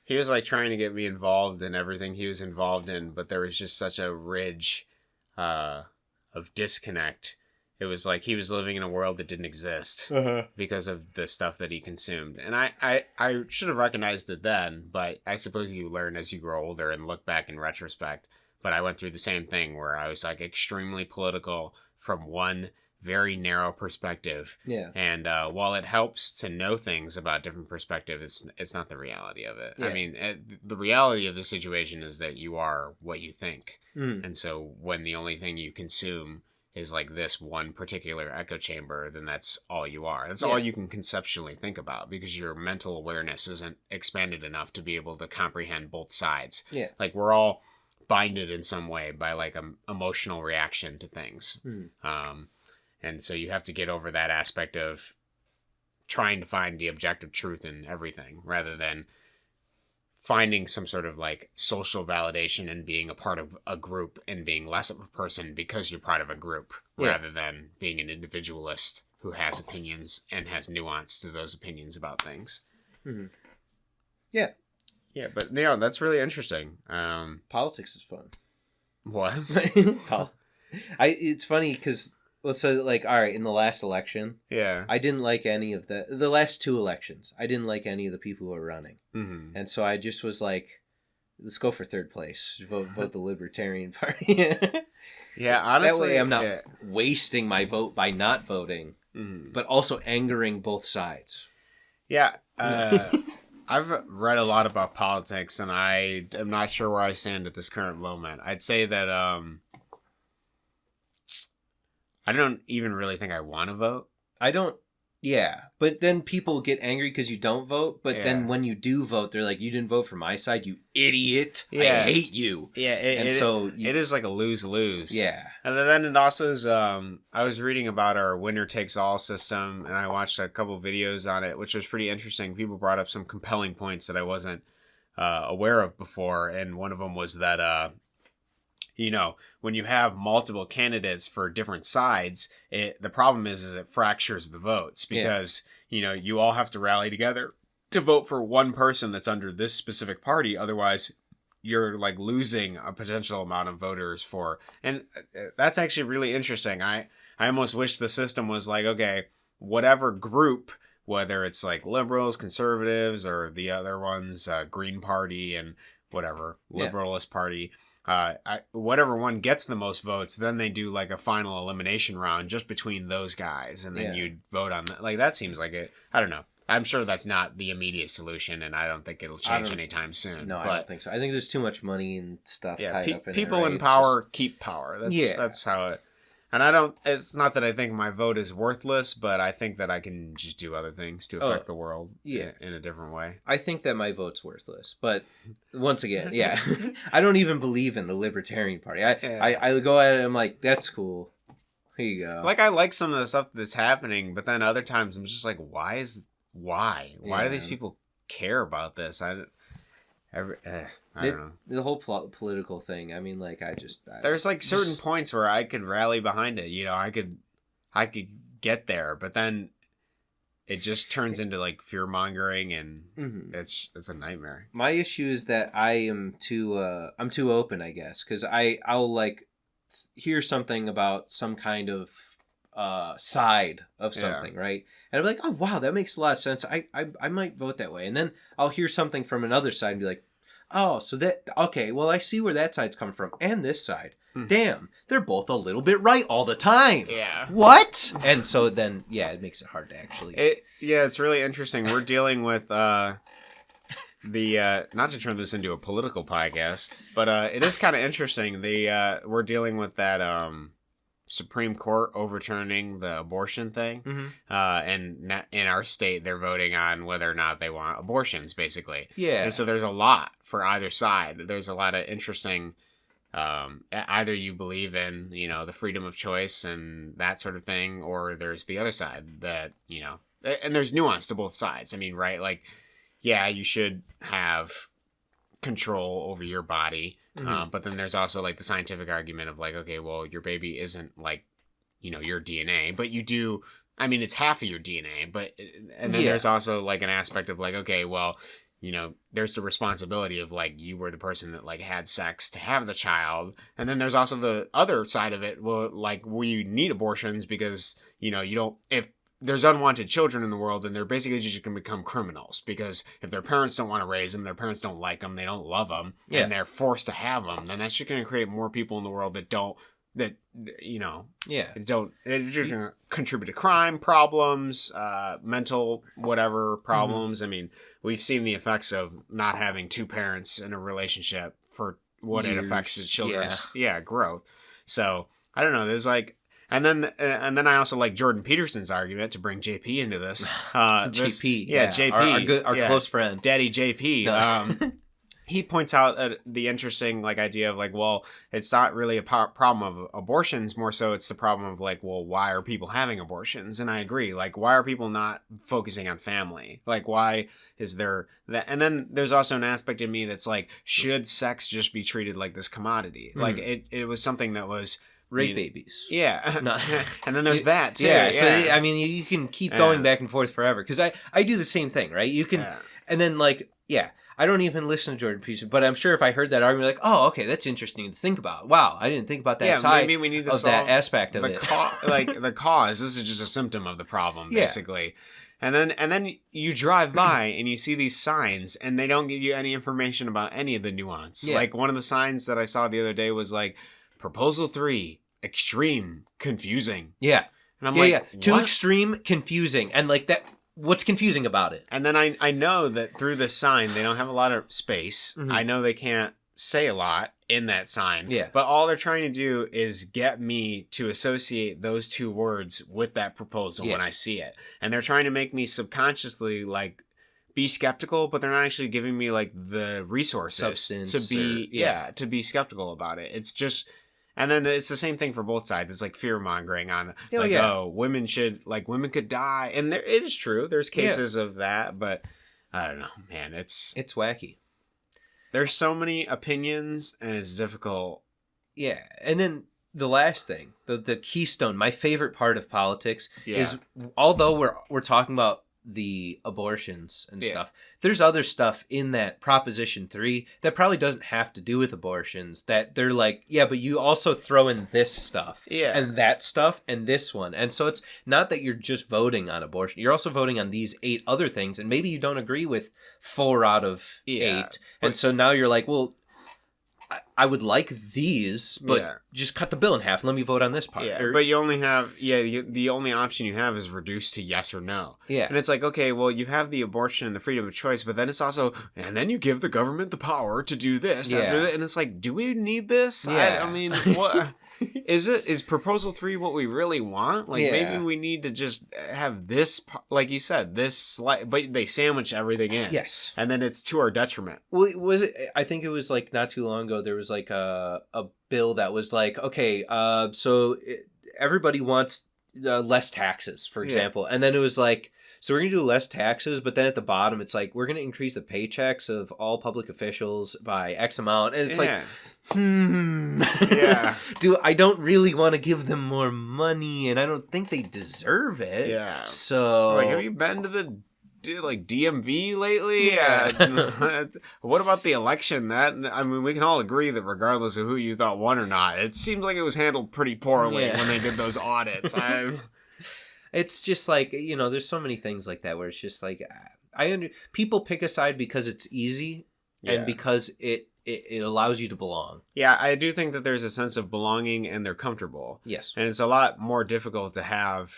He was like trying to get me involved in everything he was involved in, but there was just such a ridge of disconnect. It was like he was living in a world that didn't exist because of the stuff that he consumed. And I should have recognized it then, but I suppose you learn as you grow older and look back in retrospect. But I went through the same thing where I was like extremely political from one very narrow perspective. Yeah. And while it helps to know things about different perspectives, it's not the reality of it. Yeah. I mean, the reality of the situation is that you are what you think. And so when the only thing you consume is like this one particular echo chamber, then that's all you are. That's all you can conceptually think about because your mental awareness isn't expanded enough to be able to comprehend both sides. Yeah. Like we're all binded in some way by like an emotional reaction to things. And so you have to get over that aspect of trying to find the objective truth in everything rather than finding some sort of like social validation and being a part of a group and being less of a person because you're part of a group rather than being an individualist who has opinions and has nuance to those opinions about things. Yeah, but that's really interesting. Politics is fun. What? It's funny because so like, all right, in the last election, I didn't like any of the last two elections. I didn't like any of the people who were running, and so I just was like, let's go for third place. Vote the Libertarian Party. Yeah, honestly, that way I'm not wasting my vote by not voting, but also angering both sides. Yeah. I've read a lot about politics, and I am not sure where I stand at this current moment. I'd say that I don't even really think I want to vote. I don't. Yeah, but then people get angry because you don't vote. But then when you do vote, they're like, "You didn't vote for my side, you idiot! Yeah. I hate you." Yeah, it is like a lose-lose. Yeah, and then it also is. I was reading about our winner takes all system, and I watched a couple videos on it, which was pretty interesting. People brought up some compelling points that I wasn't aware of before, and one of them was that when you have multiple candidates for different sides, the problem is it fractures the votes because, you all have to rally together to vote for one person that's under this specific party. Otherwise, you're like losing a potential amount of voters and that's actually really interesting. I almost wish the system was like, okay, whatever group, whether it's like liberals, conservatives, or the other ones, Green Party and whatever, Liberalist Party, whatever one gets the most votes, then they do like a final elimination round just between those guys, and then you'd vote on that. Like, that seems like it. I don't know. I'm sure that's not the immediate solution, and I don't think it'll change anytime soon. No, I don't think so. I think there's too much money and stuff tied up in people it. in power keep power. That's how it. And it's not that I think my vote is worthless, but I think that I can just do other things to affect the world in a different way. I think that my vote's worthless, but once again, I don't even believe in the Libertarian Party. I go at it, I'm like, that's cool. Here you go. Like, I like some of the stuff that's happening, but then other times I'm just like, why do these people care about this? I don't know. The whole political thing. I mean, like, there's like certain points where I could rally behind it. I could get there, but then it just turns into like fear mongering, and it's a nightmare. My issue is that I'm too open, I guess, because I'll like hear something about some kind of side of something, right? And I'm like, oh wow, that makes a lot of sense. I might vote that way. And then I'll hear something from another side and be like, oh, so okay, well, I see where that side's coming from, and this side. Damn, they're both a little bit right all the time. Yeah. What? And so then, it makes it hard to actually. It's really interesting. We're dealing with not to turn this into a political podcast, but it is kind of interesting. We're dealing with that Supreme Court overturning the abortion thing, and in our state they're voting on whether or not they want abortions, basically. And so there's a lot for either side. There's a lot of interesting. Either you believe in the freedom of choice and that sort of thing, or there's the other side that and there's nuance to both sides. I mean, right? Like, you should have control over your body. But then there's also like the scientific argument of like, okay, well, your baby isn't like, your DNA, but you do. I mean, it's half of your DNA, and then there's also like an aspect of like, okay, well, there's the responsibility of like, you were the person that like had sex to have the child. And then there's also the other side of it. Well, like, we need abortions because, if there's unwanted children in the world, then they're basically just going to become criminals, because if their parents don't want to raise them, their parents don't like them, they don't love them, and they're forced to have them, then that's just going to create more people in the world that don't contribute to crime problems, mental whatever problems. I mean, we've seen the effects of not having two parents in a relationship for what it affects the children's growth. So I don't know, there's like. And then I also like Jordan Peterson's argument, to bring JP into this. JP, JP, our close friend, Daddy JP. He points out the interesting like idea of like, well, it's not really a problem of abortions, more so it's the problem of like, well, why are people having abortions? And I agree. Like, why are people not focusing on family? Like, why is there that? And then there's also an aspect of me that's like, should sex just be treated like this commodity? Like, it was something that was. Rape babies. Yeah. No. And then there's that too. Yeah. So I mean, you can keep going back and forth forever, because I do the same thing, right? You can, and then like, I don't even listen to Jordan Peterson, but I'm sure if I heard that argument, like, oh, okay, that's interesting to think about. Wow, I didn't think about that side maybe we need to of that aspect of it. Like the cause. This is just a symptom of the problem, basically. And then you drive by and you see these signs, and they don't give you any information about any of the nuance. Yeah. Like, one of the signs that I saw the other day was like, Proposal 3, extreme, confusing. Yeah. And I'm like, too extreme, confusing. And like that, what's confusing about it. And then I know that through the sign, they don't have a lot of space. Mm-hmm. I know they can't say a lot in that sign. Yeah. But all they're trying to do is get me to associate those two words with that proposal when I see it. And they're trying to make me subconsciously, like, be skeptical, but they're not actually giving me, like, the resources Substance to be, to be skeptical about it. It's just... And then it's the same thing for both sides. It's like fear mongering on women could die. And it is true. There's cases of that, but I don't know, man. It's wacky. There's so many opinions and it's difficult. Yeah. And then the last thing, the keystone, my favorite part of politics is, although we're talking about the abortions and stuff, there's other stuff in that Proposition 3 that probably doesn't have to do with abortions, that they're like, but you also throw in this stuff and that stuff and this one. And so it's not that you're just voting on abortion, you're also voting on these 8 other things, and maybe you don't agree with 4 out of 8. And so now you're like, well, I would like these, but just cut the bill in half and let me vote on this part. Yeah, but you only have, the only option you have is reduced to yes or no. Yeah. And it's like, okay, well, you have the abortion and the freedom of choice, but then it's also, and then you give the government the power to do this after that. And it's like, do we need this? Yeah. I mean, what... Is proposal 3 what we really want? Like, maybe we need to just have this, like you said, this but they sandwich everything in. Yes. And then it's to our detriment. Well, I think it was like not too long ago, there was like a bill that was like, okay, everybody wants less taxes, for example. And then it was like, so we're going to do less taxes, but then at the bottom, it's like, we're going to increase the paychecks of all public officials by X amount. And it's like, I don't really want to give them more money, and I don't think they deserve it. Yeah. So, like, have you been to the DMV lately? Yeah. What about the election? We can all agree that regardless of who you thought won or not, it seemed like it was handled pretty poorly when they did those audits. It's just like, there's so many things like that where it's just like, people pick a side because it's easy and because it allows you to belong. Yeah, I do think that there's a sense of belonging and they're comfortable. Yes. And it's a lot more difficult to have.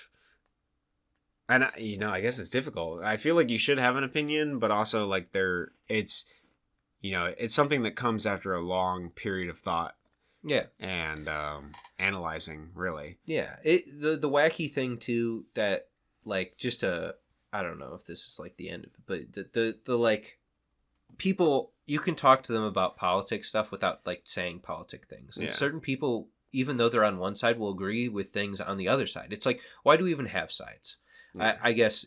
And, I guess it's difficult. I feel like you should have an opinion, but also like it's something that comes after a long period of thought. Yeah. And analyzing, really. Yeah. The wacky thing, too, that, like, just I don't know if this is, like, the end of it, but the like, people, you can talk to them about politics stuff without, like, saying politic things. And certain people, even though they're on one side, will agree with things on the other side. It's like, why do we even have sides? Yeah. I guess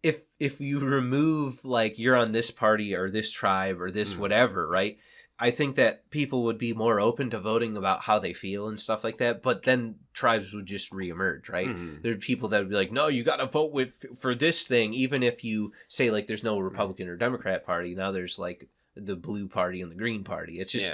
if you remove, like, you're on this party or this tribe or this whatever, right? I think that people would be more open to voting about how they feel and stuff like that, but then tribes would just reemerge, right? Mm-hmm. There are people that would be like, no, you got to vote for this thing, even if you say, like, there's no Republican or Democrat party. Now there's, like, the blue party and the green party. It's just,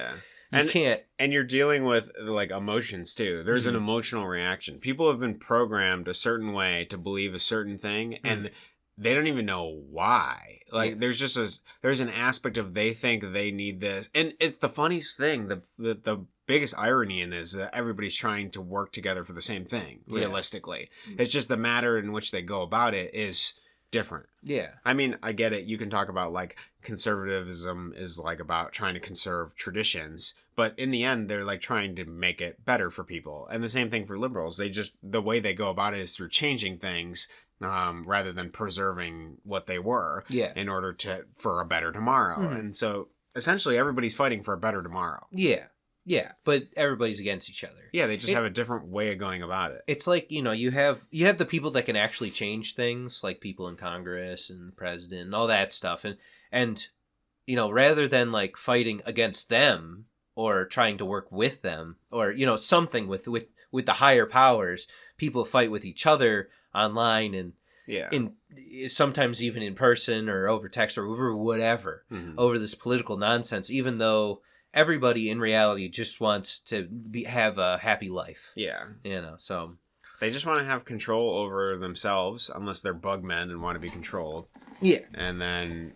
you can't. And you're dealing with, like, emotions, too. There's an emotional reaction. People have been programmed a certain way to believe a certain thing, and they don't even know why. Like, there's just there's an aspect of they think they need this. And it's the funniest thing, the biggest irony in this is that everybody's trying to work together for the same thing, realistically. It's just the matter in which they go about it is different. Yeah. I mean, I get it. You can talk about, like, conservatism is, like, about trying to conserve traditions. But in the end, they're, like, trying to make it better for people. And the same thing for liberals. The way they go about it is through changing things rather than preserving what they were in order for a better tomorrow. And so essentially everybody's fighting for a better tomorrow. Yeah. Yeah, but everybody's against each other. Yeah, they just have a different way of going about it. It's like, you have the people that can actually change things, like people in Congress and president and all that stuff. And rather than, like, fighting against them or trying to work with them or, something with the higher powers, people fight with each other online and sometimes even in person or over text or over whatever, over this political nonsense, even though everybody in reality just wants to have a happy life. Yeah. So they just want to have control over themselves, unless they're bug men and want to be controlled. Yeah. And then,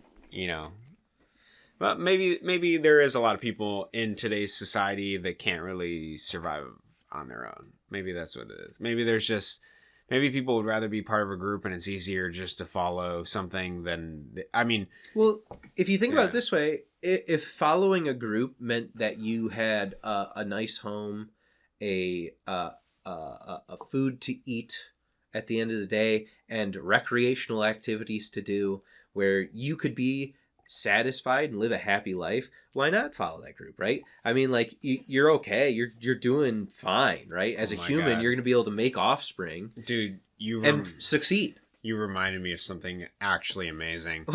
but maybe there is a lot of people in today's society that can't really survive on their own. Maybe that's what it is. Maybe there's just maybe people would rather be part of a group and it's easier just to follow something than, I mean. Well, if you think about it this way, if following a group meant that you had a nice home, a food to eat at the end of the day, and recreational activities to do where you could be satisfied and live a happy life, why not follow that group, right? I mean, like, you're okay, you're doing fine, right? As a human, you're going to be able to make offspring, dude, and succeed. You reminded me of something actually amazing.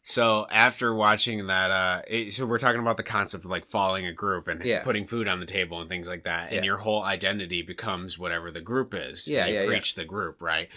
So after watching that, so we're talking about the concept of like following a group and putting food on the table and things like that, and your whole identity becomes whatever the group is. You preach the group, right?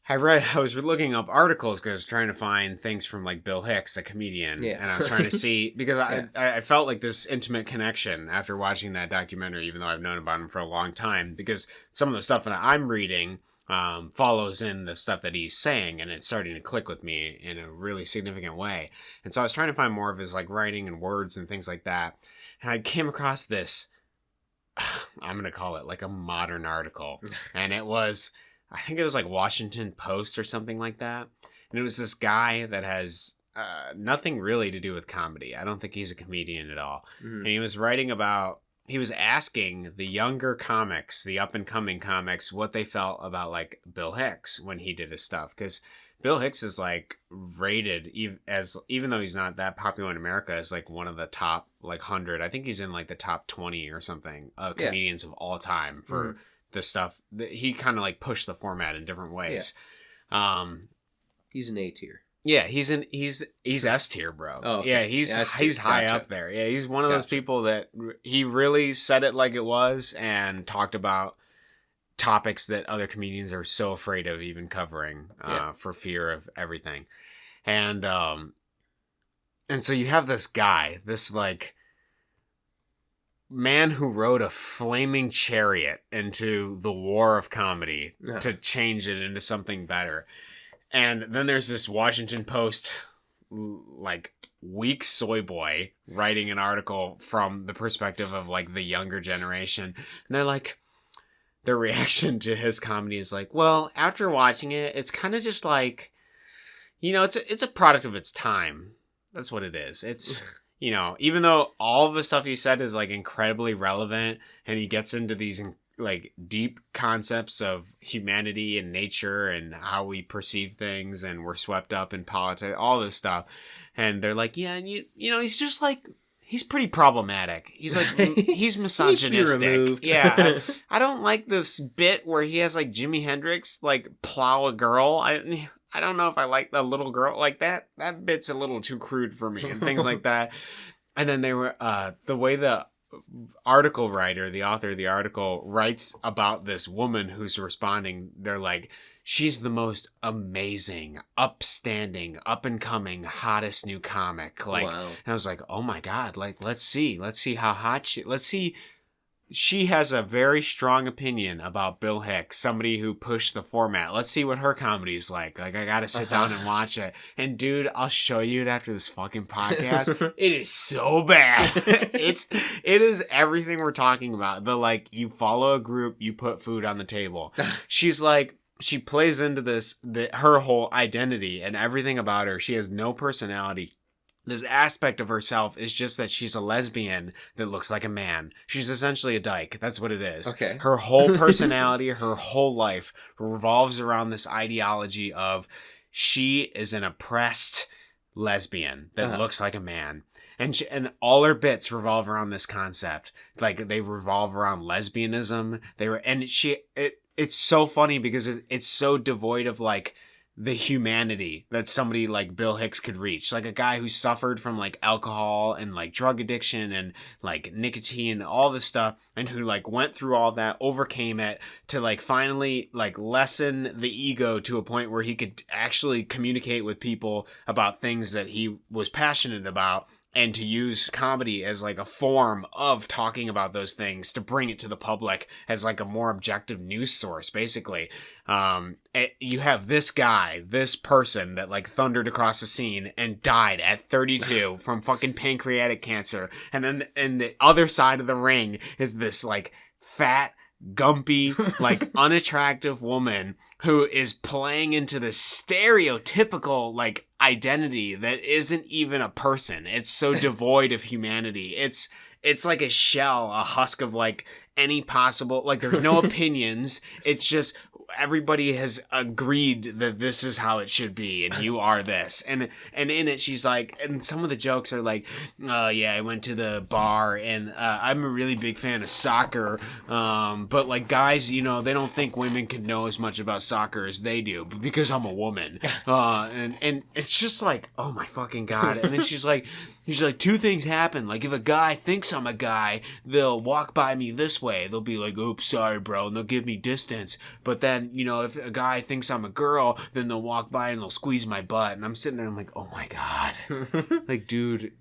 I was looking up articles because I was trying to find things from like Bill Hicks, a comedian, and I was trying to see, because I felt like this intimate connection after watching that documentary, even though I've known about him for a long time, because some of the stuff that I'm reading follows in the stuff that he's saying, and it's starting to click with me in a really significant way. And so I was trying to find more of his like writing and words and things like that, and I came across this, I'm going to call it like a modern article, and it was, I think it was like Washington Post or something like that. And it was this guy that has nothing really to do with comedy. I don't think he's a comedian at all. And he was writing about, he was asking the younger comics, the up and coming comics, what they felt about like Bill Hicks when he did his stuff. Because Bill Hicks is like rated even though he's not that popular in America, as like one of the top like 100. I think he's in like the top 20 or something of comedians of all time for the stuff that he kind of like pushed the format in different ways. He's an A tier. Yeah, he's S tier, bro. Oh, okay. Yeah, he's high up there. Yeah, he's one of those people that he really said it like it was and talked about topics that other comedians are so afraid of even covering for fear of everything. And so you have this guy, this like man who rode a flaming chariot into the war of comedy to change it into something better. And then there's this Washington Post, like, weak soy boy writing an article from the perspective of, like, the younger generation. And they're like, their reaction to his comedy is like, well, after watching it, it's kind of just like, you know, it's a product of its time. That's what it is. It's... You know, even though all of the stuff he said is like incredibly relevant, and he gets into these like deep concepts of humanity and nature and how we perceive things, and we're swept up in politics, all this stuff, and they're like, yeah, and you know, he's just like, he's pretty problematic. He's like, he's misogynistic. Yeah, I don't like this bit where he has like Jimi Hendrix like plow a girl. I don't know if I like the little girl like that. That bit's a little too crude for me and things like that. And then they were, the way the article writer, the author of the article writes about this woman who's responding, they're like, she's the most amazing, upstanding, up and coming, hottest new comic. Like, wow. And I was like, oh my God, like, let's see how hot she has a very strong opinion about Bill Hicks, somebody who pushed the format. Let's see what her comedy is like. Like, I gotta sit down and watch it. And dude, I'll show you it after this fucking podcast. It is so bad. It is everything we're talking about. The like, you follow a group, you put food on the table. She's like, she plays into her whole identity and everything about her. She has no personality. This aspect of herself is just that she's a lesbian that looks like a man. She's essentially a dyke. That's what it is. Okay. Her whole personality, her whole life revolves around this ideology of she is an oppressed lesbian that looks like a man. And all her bits revolve around this concept. Like, they revolve around lesbianism. It's so funny because it's so devoid of, like, the humanity that somebody like Bill Hicks could reach. Like a guy who suffered from like alcohol and like drug addiction and like nicotine, all this stuff, and who like went through all that, overcame it to like finally like lessen the ego to a point where he could actually communicate with people about things that he was passionate about, and to use comedy as like a form of talking about those things to bring it to the public as like a more objective news source, basically. You have this guy, this person that like thundered across the scene and died at 32 from fucking pancreatic cancer. And then in the other side of the ring is this like fat gumpy, like unattractive woman who is playing into the stereotypical like identity that isn't even a person. It's so devoid of humanity. It's like a shell, a husk of like any possible, like there's no opinions. It's just everybody has agreed that this is how it should be and you are this. And in it she's like, and some of the jokes are like, oh yeah, I went to the bar and I'm a really big fan of soccer, but like guys, you know, they don't think women can know as much about soccer as they do, but because I'm a woman. And it's just like, oh my fucking god. And then she's like, two things happen. Like, if a guy thinks I'm a guy, they'll walk by me this way. They'll be like, oops, sorry, bro, and they'll give me distance. But then, you know, if a guy thinks I'm a girl, then they'll walk by and they'll squeeze my butt. And I'm sitting there, I'm like, oh my god. Like, dude,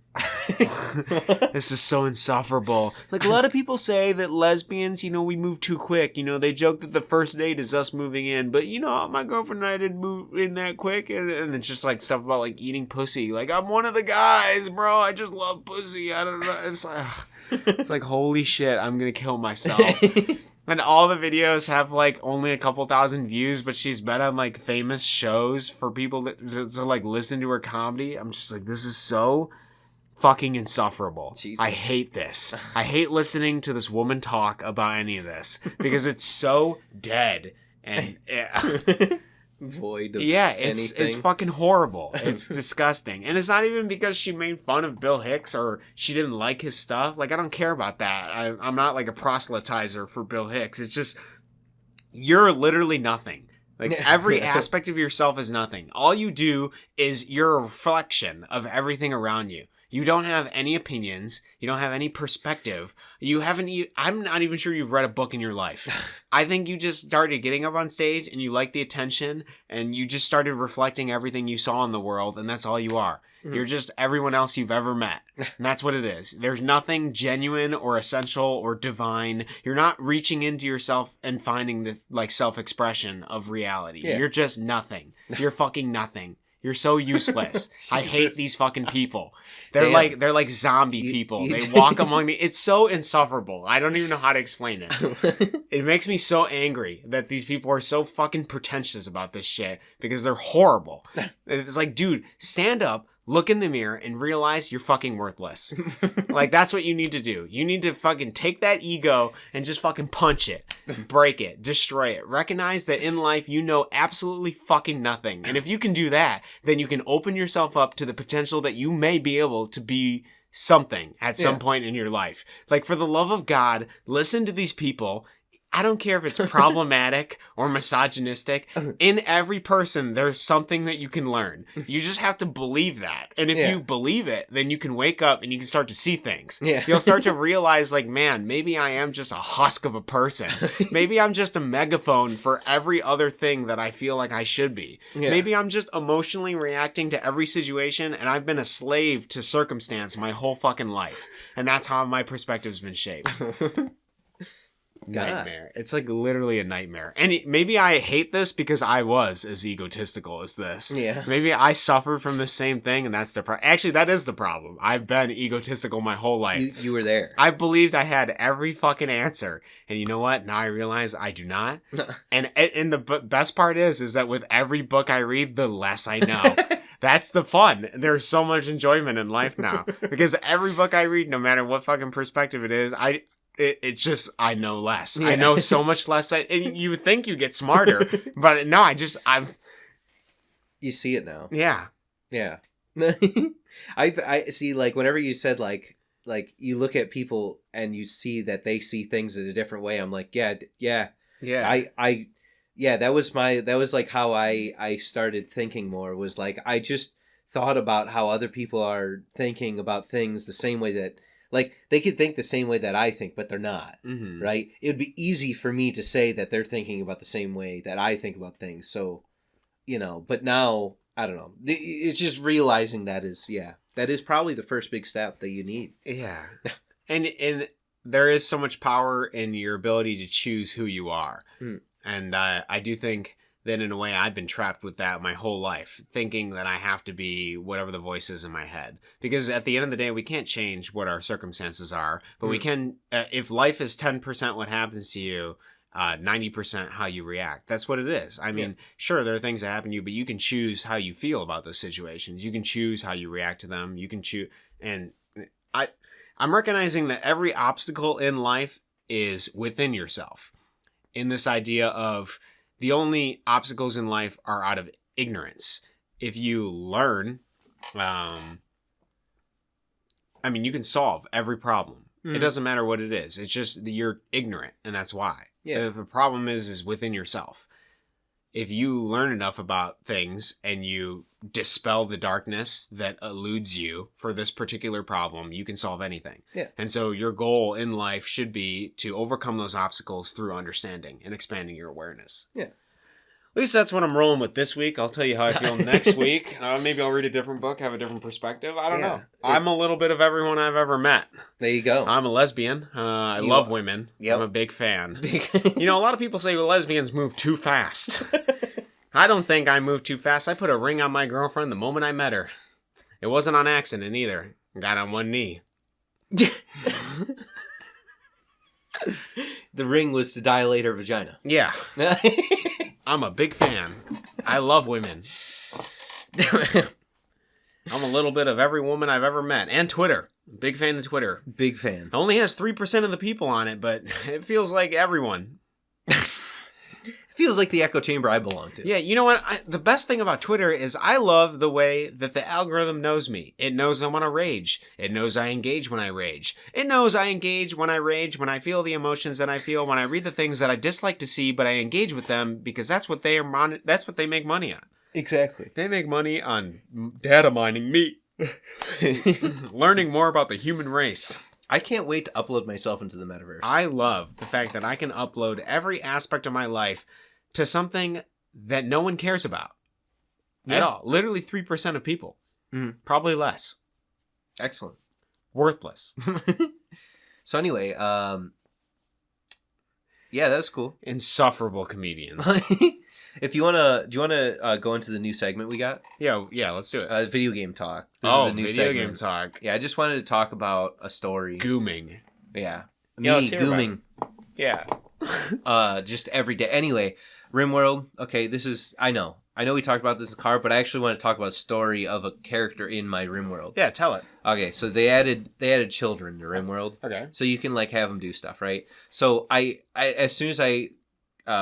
this is so insufferable. Like, a lot of people say that lesbians, you know, we move too quick. You know, they joke that the first date is us moving in. But, you know, my girlfriend and I didn't move in that quick. And it's just, like, stuff about, like, eating pussy. Like, I'm one of the guys, bro. I just love pussy. I don't know. It's like, holy shit, I'm gonna kill myself. And all the videos have, like, only a couple thousand views, but she's been on, like, famous shows for people to like, listen to her comedy. I'm just like, this is so fucking insufferable. Jesus. I hate this. I hate listening to this woman talk about any of this because it's so dead and void of it's fucking horrible. It's disgusting. And it's not even because she made fun of Bill Hicks or she didn't like his stuff. Like, I don't care about that. I'm not like a proselytizer for Bill Hicks. It's just, you're literally nothing. Like, every aspect of yourself is nothing. All you do is you're a reflection of everything around you. You don't have any opinions. You don't have any perspective. I'm not even sure you've read a book in your life. I think you just started getting up on stage and you liked the attention and you just started reflecting everything you saw in the world, and that's all you are. Mm-hmm. You're just everyone else you've ever met. And that's what it is. There's nothing genuine or essential or divine. You're not reaching into yourself and finding the like self-expression of reality. Yeah. You're just nothing. You're fucking nothing. You're so useless. I hate these fucking people. They're like zombie people. They walk among me. It's so insufferable. I don't even know how to explain it. It makes me so angry that these people are so fucking pretentious about this shit because they're horrible. It's like, dude, stand up, look in the mirror, and realize you're fucking worthless. Like, that's what you need to do. You need to fucking take that ego and just fucking punch it, break it, destroy it. Recognize that in life you know absolutely fucking nothing. And if you can do that, then you can open yourself up to the potential that you may be able to be something at some point in your life. Like, for the love of God, listen to these people. I don't care if it's problematic or misogynistic. In every person, there's something that you can learn. You just have to believe that. And if you believe it, then you can wake up and you can start to see things. Yeah. You'll start to realize, like, man, maybe I am just a husk of a person. Maybe I'm just a megaphone for every other thing that I feel like I should be. Yeah. Maybe I'm just emotionally reacting to every situation and I've been a slave to circumstance my whole fucking life. And that's how my perspective's been shaped. Nightmare. It's like literally a nightmare. And maybe I hate this because I was as egotistical as this. Yeah. Maybe I suffered from the same thing and that's the problem. Actually, that is the problem. I've been egotistical my whole life. You were there. I believed I had every fucking answer. And you know what? Now I realize I do not. And the best part is that with every book I read, the less I know. That's the fun. There's so much enjoyment in life now. Because every book I read, no matter what fucking perspective it is, it's just, I know less. Yeah. I know so much less. And you would think you get smarter. But no, You see it now. Yeah. Yeah. I see, like, whenever you said, like you look at people and you see that they see things in a different way, I'm like, yeah. That was like how I started thinking more, was like, I just thought about how other people are thinking about things the same way that, like, they could think the same way that I think, but they're not, right? It would be easy for me to say that they're thinking about the same way that I think about things. So, you know, but now, I don't know. It's just realizing that is probably the first big step that you need. Yeah. And there is so much power in your ability to choose who you are. And I do think then in a way I've been trapped with that my whole life, thinking that I have to be whatever the voice is in my head. Because at the end of the day, we can't change what our circumstances are, but we can, if life is 10% what happens to you, 90% how you react. That's what it is. I mean, sure, there are things that happen to you, but you can choose how you feel about those situations. You can choose how you react to them. You can choose. And I'm recognizing that every obstacle in life is within yourself. In this idea of the only obstacles in life are out of ignorance. If you learn, you can solve every problem. It doesn't matter what it is. It's just that you're ignorant, and that's why. Yeah. If the problem is within yourself. If you learn enough about things and you dispel the darkness that eludes you for this particular problem, you can solve anything. Yeah. And so your goal in life should be to overcome those obstacles through understanding and expanding your awareness. Yeah. At least that's what I'm rolling with this week. I'll tell you how I feel next week. Maybe I'll read a different book, have a different perspective. I don't know. I'm a little bit of everyone I've ever met. There you go. I'm a lesbian. I love women. Yep. I'm a big fan. A lot of people say lesbians move too fast. I don't think I move too fast. I put a ring on my girlfriend the moment I met her. It wasn't on accident either. I got on one knee. The ring was to dilate her vagina. Yeah. I'm a big fan. I love women. I'm a little bit of every woman I've ever met. And Twitter. Big fan of Twitter. Big fan. It only has 3% of the people on it, but it feels like everyone. It feels like the echo chamber I belong to. Yeah, you know what? The best thing about Twitter is I love the way that the algorithm knows me. It knows I want to rage. It knows I engage when I rage. It knows I engage when I rage, when I feel the emotions that I feel, when I read the things that I dislike to see, but I engage with them because that's what they make money on. Exactly. They make money on data mining me. Learning more about the human race. I can't wait to upload myself into the metaverse. I love the fact that I can upload every aspect of my life to something that no one cares about. Yeah. At all. Literally 3% of people. Probably less. Excellent. Worthless. So anyway, yeah, that was cool. Insufferable comedians. Do you wanna go into the new segment we got? Yeah, let's do it. Video game talk. This is the new video segment. Game talk. Yeah, I just wanted to talk about a story. Gooming. Yeah. Me gooming. Yeah. Just every day. Anyway, Rimworld. Okay, this is I know we talked about this in the car, but I actually want to talk about a story of a character in my Rimworld. Yeah, tell it. Okay, so they added children to Rimworld. Okay. So you can have them do stuff, right? So I as soon as I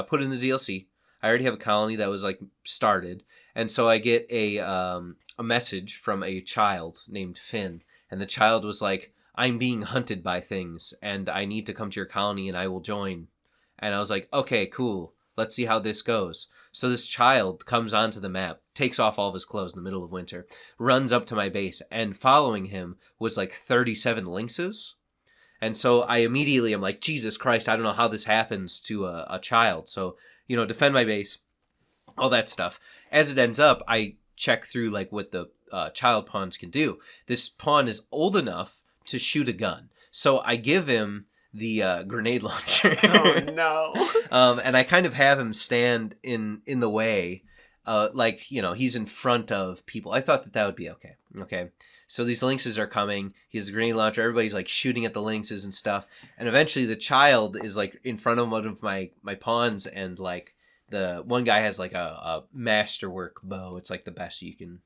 put in the DLC, I already have a colony that was started, and so I get a message from a child named Finn, and the child was like, "I'm being hunted by things, and I need to come to your colony, and I will join." And I was like, "Okay, cool. Let's see how this goes." So this child comes onto the map, takes off all of his clothes in the middle of winter, runs up to my base, and following him was 37 lynxes. And so I immediately am like, Jesus Christ, I don't know how this happens to a child. So, defend my base, all that stuff. As it ends up, I check through what the child pawns can do. This pawn is old enough to shoot a gun. So I give him the grenade launcher. Oh, no. And I kind of have him stand in the way, he's in front of people. I thought that would be okay. Okay. So these lynxes are coming. He has a grenade launcher. Everybody's shooting at the lynxes and stuff. And eventually the child is in front of one of my pawns, and the one guy has a masterwork bow. It's the best you can,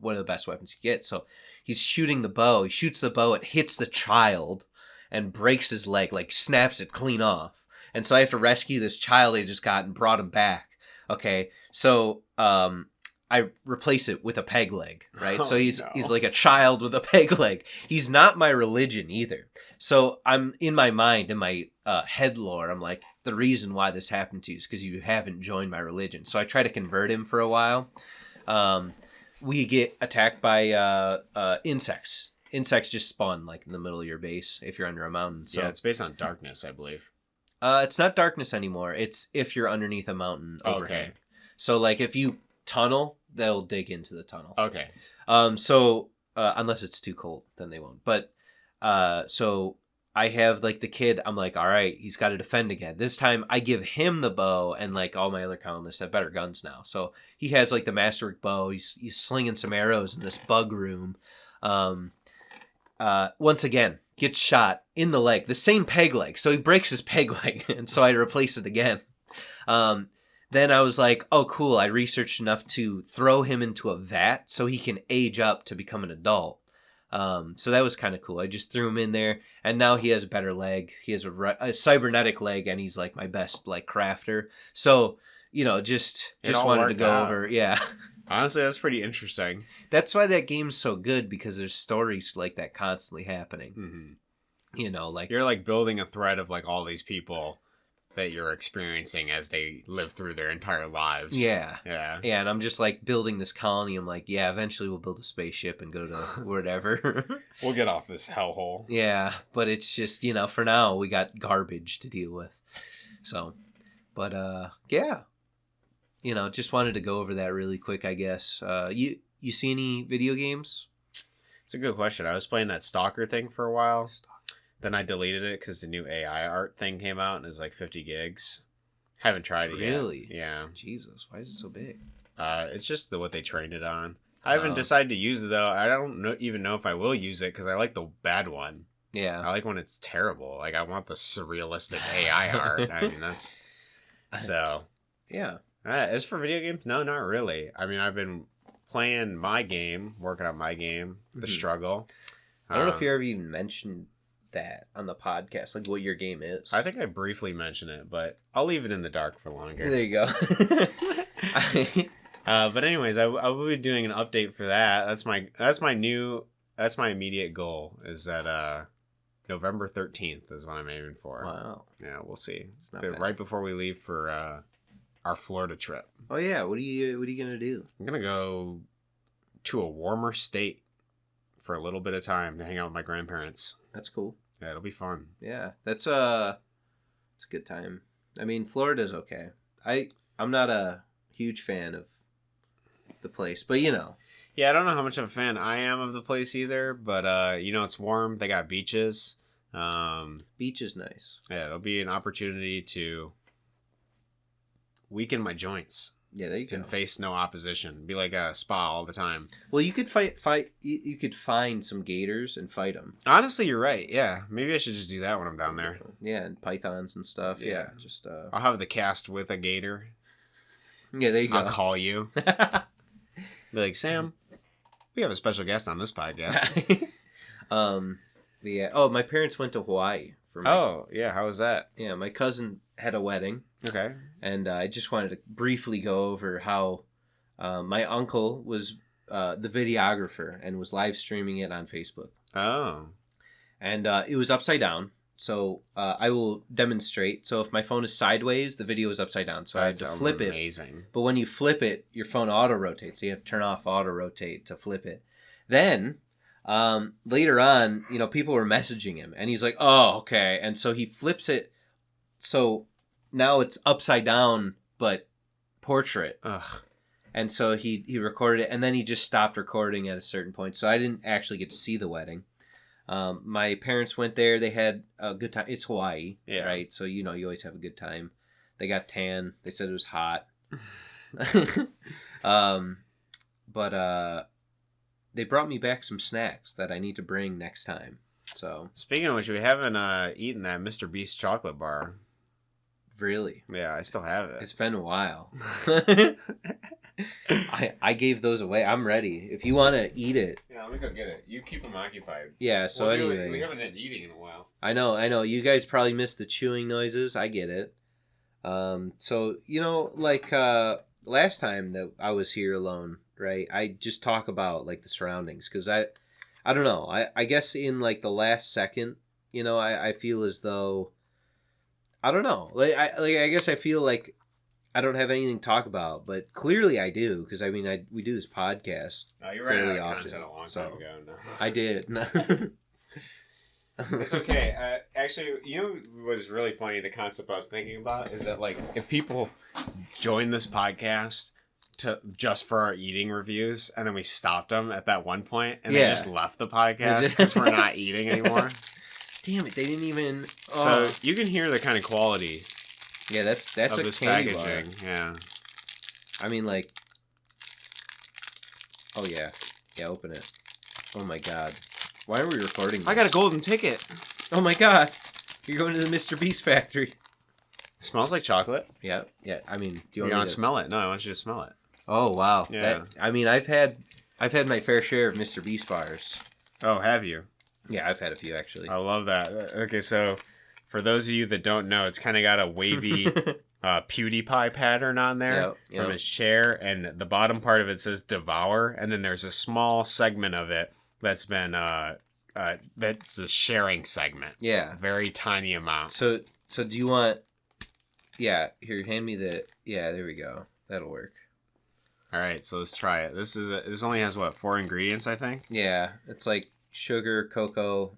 one of the best weapons you get. So he's shooting the bow. He shoots the bow. It hits the child and breaks his leg, snaps it clean off. And so I have to rescue this child I just got and brought him back. Okay. So, I replace it with a peg leg, right? So he's like a child with a peg leg. He's not my religion either. So I'm in my mind, in my head lore, I'm like, the reason why this happened to you is because you haven't joined my religion. So I try to convert him for a while. We get attacked by insects. Insects just spawn in the middle of your base if you're under a mountain. So yeah, it's based on darkness, I believe. It's not darkness anymore. It's if you're underneath a mountain overhang. Okay. So if you tunnel, they'll dig into the tunnel. Okay. So unless it's too cold, then they won't. But so I have like the kid, I'm like, all right, he's got to defend again. This time I give him the bow, and like all my other colonists have better guns now. So he has like the masterwork bow. He's slinging some arrows in this bug room. Once again, gets shot in the leg, the same peg leg. So he breaks his peg leg, and so I replace it again. Then I was like, oh, cool. I researched enough to throw him into a vat so he can age up to become an adult. So that was kind of cool. I just threw him in there, and now he has a better leg. He has a cybernetic leg, and he's like my best like crafter. So, just wanted to go over. Yeah. Honestly, that's pretty interesting. That's why that game's so good, because there's stories like that constantly happening. Mm-hmm. You're like building a thread of like all these people that you're experiencing as they live through their entire lives. Yeah. Yeah. Yeah, and I'm just like building this colony. I'm like, yeah, eventually we'll build a spaceship and go to whatever. We'll get off this hellhole. Yeah, but it's just, for now we got garbage to deal with. So, but yeah. Just wanted to go over that really quick, I guess. You see any video games? It's a good question. I was playing that Stalker thing for a while. Then I deleted it because the new AI art thing came out and it was like 50 gigs. Haven't tried it yet. Really? Yeah. Jesus, why is it so big? It's just what they trained it on. I haven't decided to use it though. I don't even know if I will use it because I like the bad one. Yeah. I like when it's terrible. Like I want the surrealistic AI art. I mean that's so. Yeah. As for video games, no, not really. I mean, I've been playing my game, working on my game, The Struggle. I don't know if you ever even mentioned that on the podcast, like what your game is. I think I briefly mentioned it, but I'll leave it in the dark for longer. There you go. But anyways, I will be doing an update for that. That's my immediate goal is that November 13th is what I'm aiming for. Wow. Yeah, we'll see. It's not right before we leave for our Florida trip. Oh yeah, what are you gonna do? I'm gonna go to a warmer state for a little bit of time to hang out with my grandparents. That's cool. Yeah, it'll be fun. Yeah, it's a good time. I mean, Florida's okay. I'm not a huge fan of the place, but Yeah, I don't know how much of a fan I am of the place either, but it's warm. They got beaches. Beach is nice. Yeah, it'll be an opportunity to weaken my joints. Yeah, there you go. And face no opposition. Be like a spa all the time. Well, you could you could find some gators and fight them. Honestly, you're right. Yeah, maybe I should just do that when I'm down there. Yeah, and pythons and stuff. Yeah, just I'll have the cast with a gator. Yeah, there you go. I'll call you. Be like, Sam, we have a special guest on this podcast. Yeah. Oh, my parents went to Hawaii for Oh, yeah. How was that? Yeah, my cousin had a wedding. Okay. And I just wanted to briefly go over how my uncle was the videographer and was live streaming it on Facebook. Oh. And it was upside down. So I will demonstrate. So if my phone is sideways, the video is upside down. So I had to flip it. Amazing. But when you flip it, your phone auto rotates. So you have to turn off auto rotate to flip it. Then later on, people were messaging him, and he's like, "Oh, okay." And so he flips it. So now it's upside down, but portrait. Ugh. And so he recorded it, and then he just stopped recording at a certain point. So I didn't actually get to see the wedding. My parents went there. They had a good time. It's Hawaii, right? So, you always have a good time. They got tan. They said it was hot. But they brought me back some snacks that I need to bring next time. So speaking of which, we haven't eaten that Mr. Beast chocolate bar. Really? Yeah, I still have it. It's been a while. I gave those away. I'm ready. If you want to eat it. Yeah, let me go get it. You keep them occupied. Yeah, so anyway. We haven't been eating in a while. I know. You guys probably missed the chewing noises. I get it. So, last time that I was here alone, right, I just talk about, the surroundings. Because I don't know. I guess in, the last second, I feel as though... I don't know. I guess I feel like I don't have anything to talk about, but clearly I do, because we do this podcast fairly often. A long time ago. No. I did. It's okay. Actually, what was really funny? The concept I was thinking about is that if people join this podcast just for our eating reviews, and then we stopped them at that one point, and they just left the podcast because we're not eating anymore. Damn it, they didn't even... So you can hear the kind of quality. Yeah, that's of a this candy packaging. bar. Yeah. I mean, like... Oh, yeah. Yeah, open it. Oh, my God. Why are we recording this? I got a golden ticket. Oh, my God. You're going to the Mr. Beast factory. It smells like chocolate. Yeah. I mean, do you want to smell it? No, I want you to smell it. Oh, wow. Yeah. I mean, I've had my fair share of Mr. Beast bars. Oh, have you? Yeah, I've had a few, actually. I love that. Okay, so for those of you that don't know, it's kind of got a wavy PewDiePie pattern on there from his chair, and the bottom part of it says devour, and then there's a small segment of it that's been that's the sharing segment. Yeah. A very tiny amount. So do you want... Yeah, here, hand me the... Yeah, there we go. That'll work. All right, so let's try it. This only has, 4 ingredients, I think? Yeah, it's like sugar, cocoa,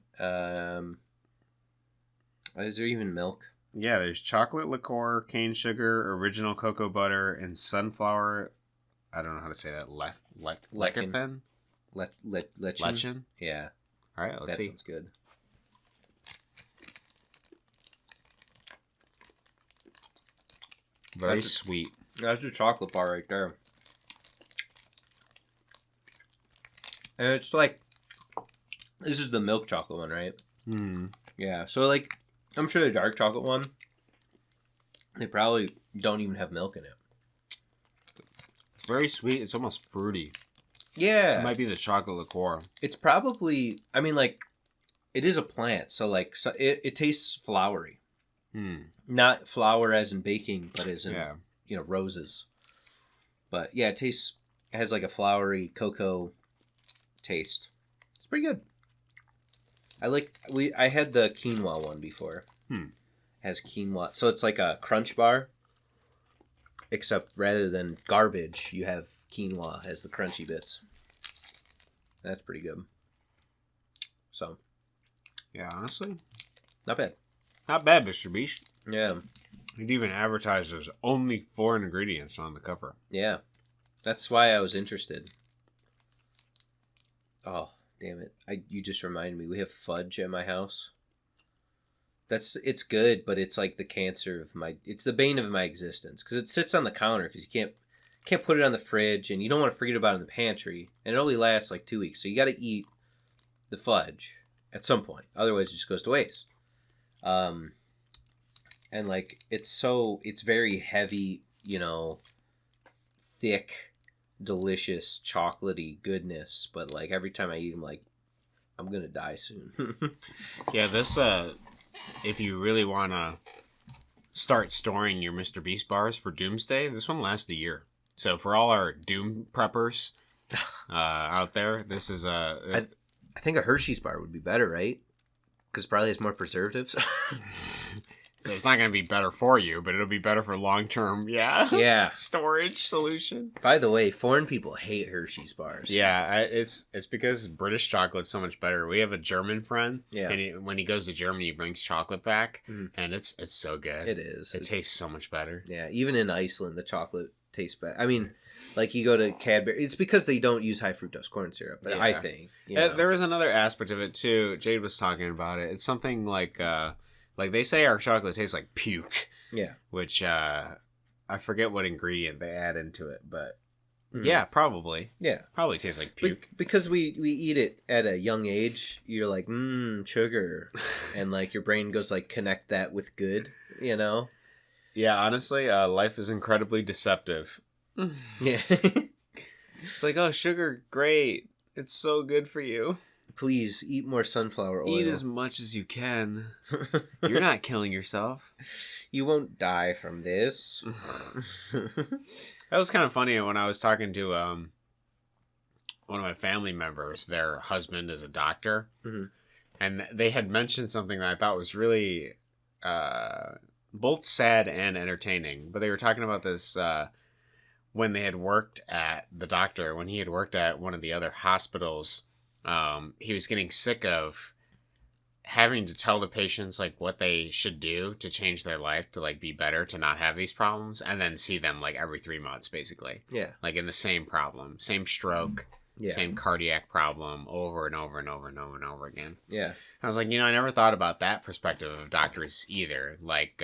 is there even milk? Yeah, there's chocolate liqueur, cane sugar, original cocoa butter, and sunflower... I don't know how to say that. Lecithin? Lecithin? Yeah. All right, let's see. That sounds good. Very sweet. That's a chocolate bar right there. And it's like... This is the milk chocolate one, right? Yeah, so like... I'm sure the dark chocolate one, they probably don't even have milk in it. It's very sweet. It's almost fruity. Yeah. It might be the chocolate liqueur. It's probably... I mean, like... It is a plant, so like... So it tastes flowery. Not flour as in baking, but as in, roses. But yeah, it has like a flowery cocoa taste. It's pretty good. I had the quinoa one before. It has quinoa. So it's like a crunch bar, except rather than garbage, you have quinoa as the crunchy bits. That's pretty good. So. Yeah, honestly. Not bad. Not bad, Mr. Beast. Yeah. It even advertises only 4 ingredients on the cover. Yeah. That's why I was interested. Oh, damn it. You just reminded me. We have fudge at my house. It's good, but it's like the cancer of it's the bane of my existence. Because it sits on the counter because you can't put it on the fridge and you don't want to forget about it in the pantry. And it only lasts like 2 weeks. So you got to eat the fudge at some point. Otherwise it just goes to waste. And like it's very heavy, thick, delicious, chocolatey goodness. But like every time I eat them, like I'm gonna die soon. Yeah, this if you really want to start storing your Mr. Beast bars for Doomsday, this one lasts a year. So for all our Doom preppers out there, this is I think a Hershey's bar would be better, right? Because it probably has more preservatives. So it's not going to be better for you, but it'll be better for long-term, storage solution. By the way, foreign people hate Hershey's bars. Yeah, it's because British chocolate's so much better. We have a German friend, and when he goes to Germany, he brings chocolate back, and it's so good. It is. It tastes so much better. Yeah, even in Iceland, the chocolate tastes better. I mean, like you go to Cadbury, it's because they don't use high fructose corn syrup, but I think. There was another aspect of it, too. Jade was talking about it. It's something like they say our chocolate tastes like puke. Yeah. Which, I forget what ingredient they add into it, but yeah, probably. Yeah. Probably tastes like puke. Because we eat it at a young age, you're like, sugar. And like your brain goes like, connect that with good, Yeah, honestly, life is incredibly deceptive. Yeah. It's like, oh, sugar, great. It's so good for you. Please eat more sunflower oil. Eat as much as you can. You're not killing yourself. You won't die from this. That was kind of funny when I was talking to one of my family members. Their husband is a doctor. And they had mentioned something that I thought was really both sad and entertaining. But they were talking about this when they had worked at the doctor, when he had worked at one of the other hospitals. He was getting sick of having to tell the patients like what they should do to change their life to like be better, to not have these problems, and then see them like every 3 months basically. Yeah. Like in the same problem, same stroke, same cardiac problem over and over and over and over and over again. Yeah. I was like, I never thought about that perspective of doctors either. Like,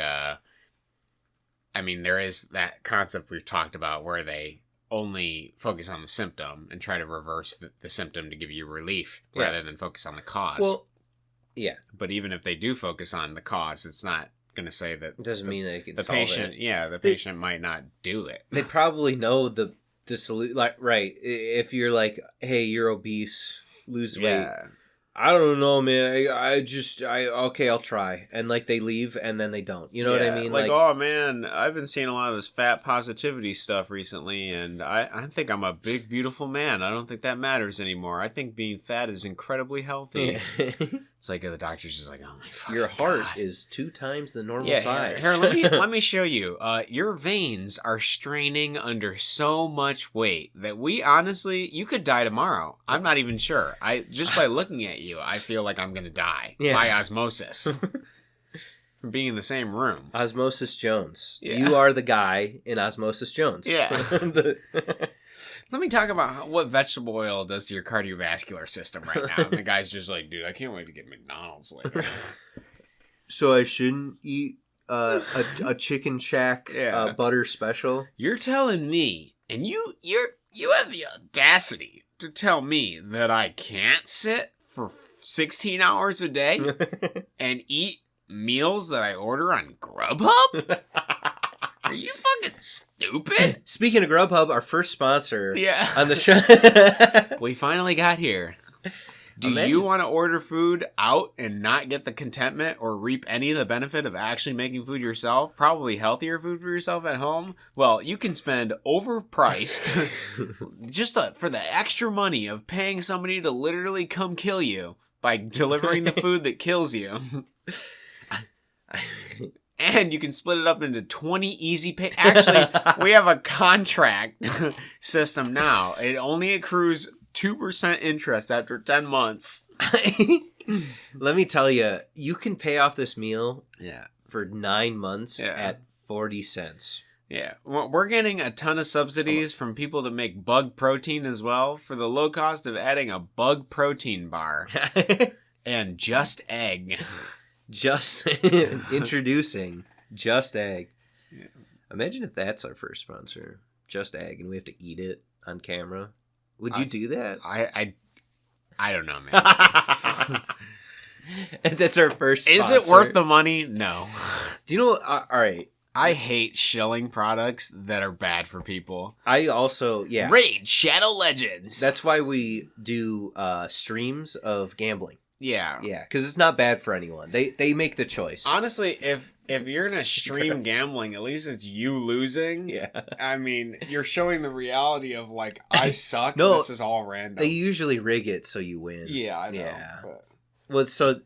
there is that concept we've talked about where they only focus on the symptom and try to reverse the symptom to give you relief rather than focus on the cause. Well, yeah. But even if they do focus on the cause, it's not going to say that... It doesn't mean they can the solve patient, it. Yeah, the patient might not do it. They probably know the solution. Like, right. If you're like, hey, you're obese, lose weight. I don't know, man. Okay, I'll try. And like they leave and then they don't. You know what I mean? Like, oh man, I've been seeing a lot of this fat positivity stuff recently, and I think I'm a big, beautiful man. I don't think that matters anymore. I think being fat is incredibly healthy. Yeah. It's like the doctor's just like, oh my fucking your heart God. Is 2 times the normal size. Here, let me show you. Your veins are straining under so much weight that you could die tomorrow. I'm not even sure. Just by looking at you, I feel like I'm gonna die by osmosis from being in the same room. Osmosis Jones. Yeah. You are the guy in Osmosis Jones. Yeah. Let me talk about what vegetable oil does to your cardiovascular system right now. And the guy's just like, dude, I can't wait to get McDonald's later. So I shouldn't eat a Chicken Shack butter special? You're telling me, and you have the audacity to tell me that I can't sit for 16 hours a day and eat meals that I order on Grubhub? Are you fucking stupid? Speaking of Grubhub, our first sponsor on the show. We finally got here. Do you want to order food out and not get the contentment or reap any of the benefit of actually making food yourself? Probably healthier food for yourself at home? Well, you can spend overpriced just for the extra money of paying somebody to literally come kill you by delivering the food that kills you. And you can split it up into 20 easy pay. Actually, we have a contract system now. It only accrues 2% interest after 10 months. Let me tell you, you can pay off this meal for 9 months at 40 cents. Yeah. We're getting a ton of subsidies from people that make bug protein as well for the low cost of adding a bug protein bar and Just Egg. Just introducing Just Egg. Yeah. Imagine if that's our first sponsor, Just Egg, and we have to eat it on camera. Would you do that? I don't know, man. That's our first sponsor. Is it worth the money? No. Do you know? All right. I hate shilling products that are bad for people. I also, Raid Shadow Legends. That's why we do streams of gambling. Yeah. Yeah, because it's not bad for anyone. They make the choice. Honestly, if you're going to stream gambling, at least it's you losing. Yeah. I mean, you're showing the reality of, like, I suck. No, this is all random. They usually rig it so you win. Yeah, I know. Yeah. But... Well, so,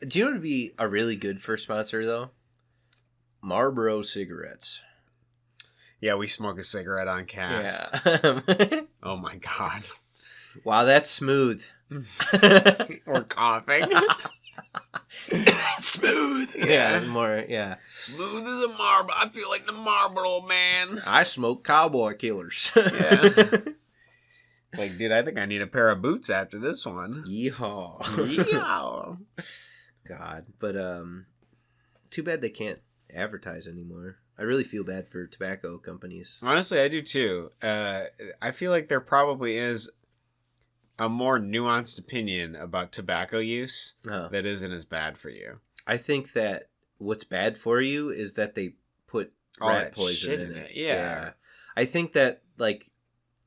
do you know what would be a really good first sponsor, though? Marlboro cigarettes. Yeah, we smoke a cigarette on cast. Yeah. Oh, my God. Wow, that's smooth. Or coughing. Smooth. Yeah, more. Yeah. Smooth as a marble. I feel like the Marlboro man. I smoke cowboy killers. Yeah. Like, dude, I think I need a pair of boots after this one. Yeehaw. Yeehaw. God, but too bad they can't advertise anymore. I really feel bad for tobacco companies. Honestly, I do too. I feel like there probably is a more nuanced opinion about tobacco use that isn't as bad for you. I think that what's bad for you is that they put rat poison in it. Yeah. I think that, like,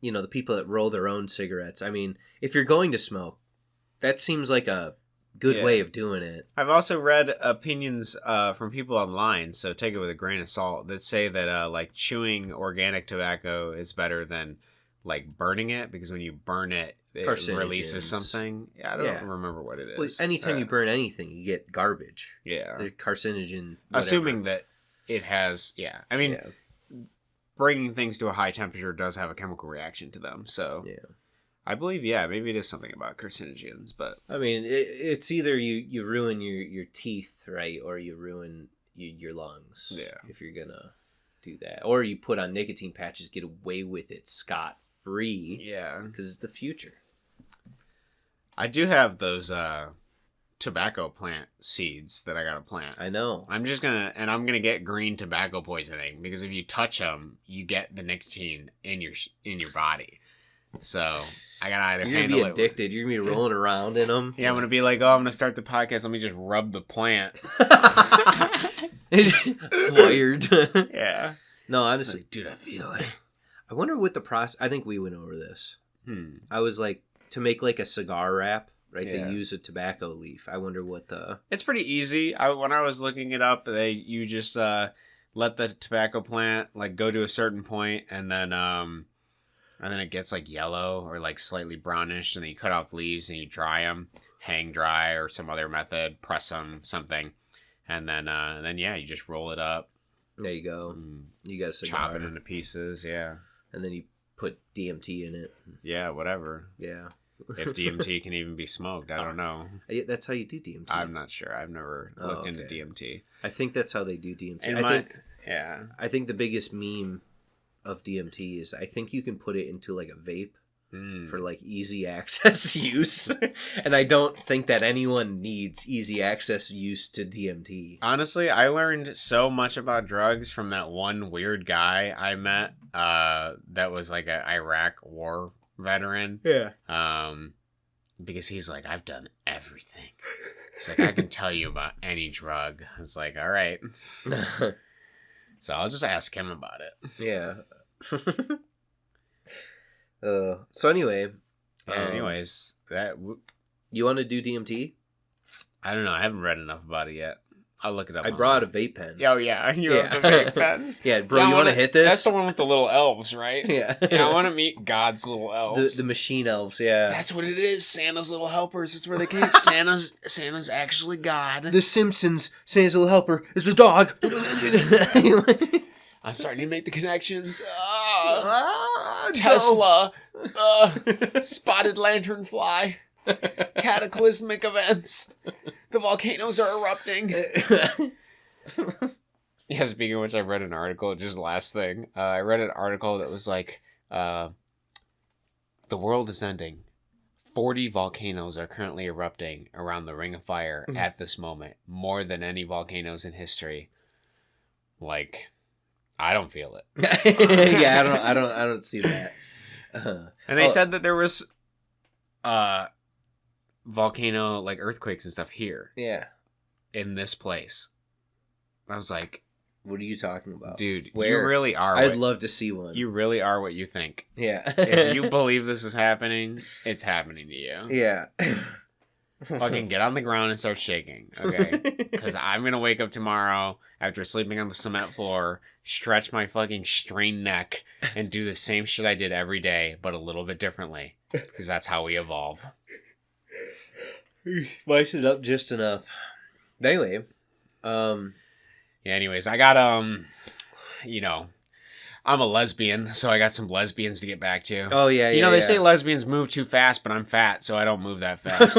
you know, the people that roll their own cigarettes, I mean, if you're going to smoke, that seems like a good way of doing it. I've also read opinions from people online, so take it with a grain of salt, that say that like chewing organic tobacco is better than like burning it, because when you burn it, it releases something. Yeah, I don't remember what it is. Well, anytime you burn anything, you get garbage. Yeah. The carcinogen. Whatever. Assuming that it has, I mean, bringing things to a high temperature does have a chemical reaction to them, so I believe, maybe it is something about carcinogens, but... I mean, it's either you ruin your teeth, right, or you ruin your lungs. Yeah. If you're gonna do that. Or you put on nicotine patches, get away with it scot-free. Yeah. Because it's the future. I do have those tobacco plant seeds that I gotta plant. I know. I'm gonna get green tobacco poisoning because if you touch them, you get the nicotine in your body. So I gotta either You're gonna be addicted. You're gonna be rolling around in them. Yeah, I'm gonna be like, oh, I'm gonna start the podcast. Let me just rub the plant. Wired. Yeah. No, honestly, dude, I feel like. I wonder what the process. I think we went over this. I was like, to make like a cigar wrap, right? Yeah. They use a tobacco leaf. I wonder what the. It's pretty easy. When I was looking it up, you just let the tobacco plant like go to a certain point, and then it gets like yellow or like slightly brownish, and then you cut off leaves and you dry them, hang dry or some other method, press them, something, and then yeah, you just roll it up. There you go. You got a cigar. Chop it into pieces, yeah. And then you put DMT in it. Yeah, whatever. Yeah. If DMT can even be smoked, I don't know. That's how you do DMT. I'm not sure. I've never looked into DMT. I think that's how they do DMT. I think the biggest meme of DMT is I think you can put it into like a vape for like easy access use. And I don't think that anyone needs easy access use to DMT. Honestly, I learned so much about drugs from that one weird guy I met that was like an Iraq war veteran. Yeah. Because he's like, I've done everything. He's like, I can tell you about any drug. I was like, all right. So I'll just ask him about it. Yeah. So anyway. Anyways, you want to do DMT? I don't know. I haven't read enough about it yet. I'll look it up. I brought a vape pen. Oh, yeah. You have the vape pen? Yeah, bro, you want to hit this? That's the one with the little elves, right? Yeah. I want to meet God's little elves. The machine elves, yeah. That's what it is. Santa's little helpers. That's where they came. Santa's actually God. The Simpsons, Santa's little helper, is a dog. I'm starting to make the connections. Tesla. Spotted lanternfly. Cataclysmic events. The volcanoes are erupting. Yeah, speaking of which, I read an article, just last thing. I read an article that was like, the world is ending. 40 volcanoes are currently erupting around the Ring of Fire at this moment. More than any volcanoes in history. Like, I don't feel it. Yeah, I don't see that. And they said that there was volcano like earthquakes and stuff here. Yeah. In this place. I was like, what are you talking about? Dude, where? You really are. I'd love to see one. You really are what you think. Yeah. If you believe this is happening, it's happening to you. Yeah. Fucking get on the ground and start shaking, okay? Because I'm going to wake up tomorrow after sleeping on the cement floor, stretch my fucking strained neck, and do the same shit I did every day, but a little bit differently. Because that's how we evolve. Spice it up just enough. But anyway, yeah, anyways, I got, I'm a lesbian, so I got some lesbians to get back to. Oh, yeah, You know, they say lesbians move too fast, but I'm fat, so I don't move that fast.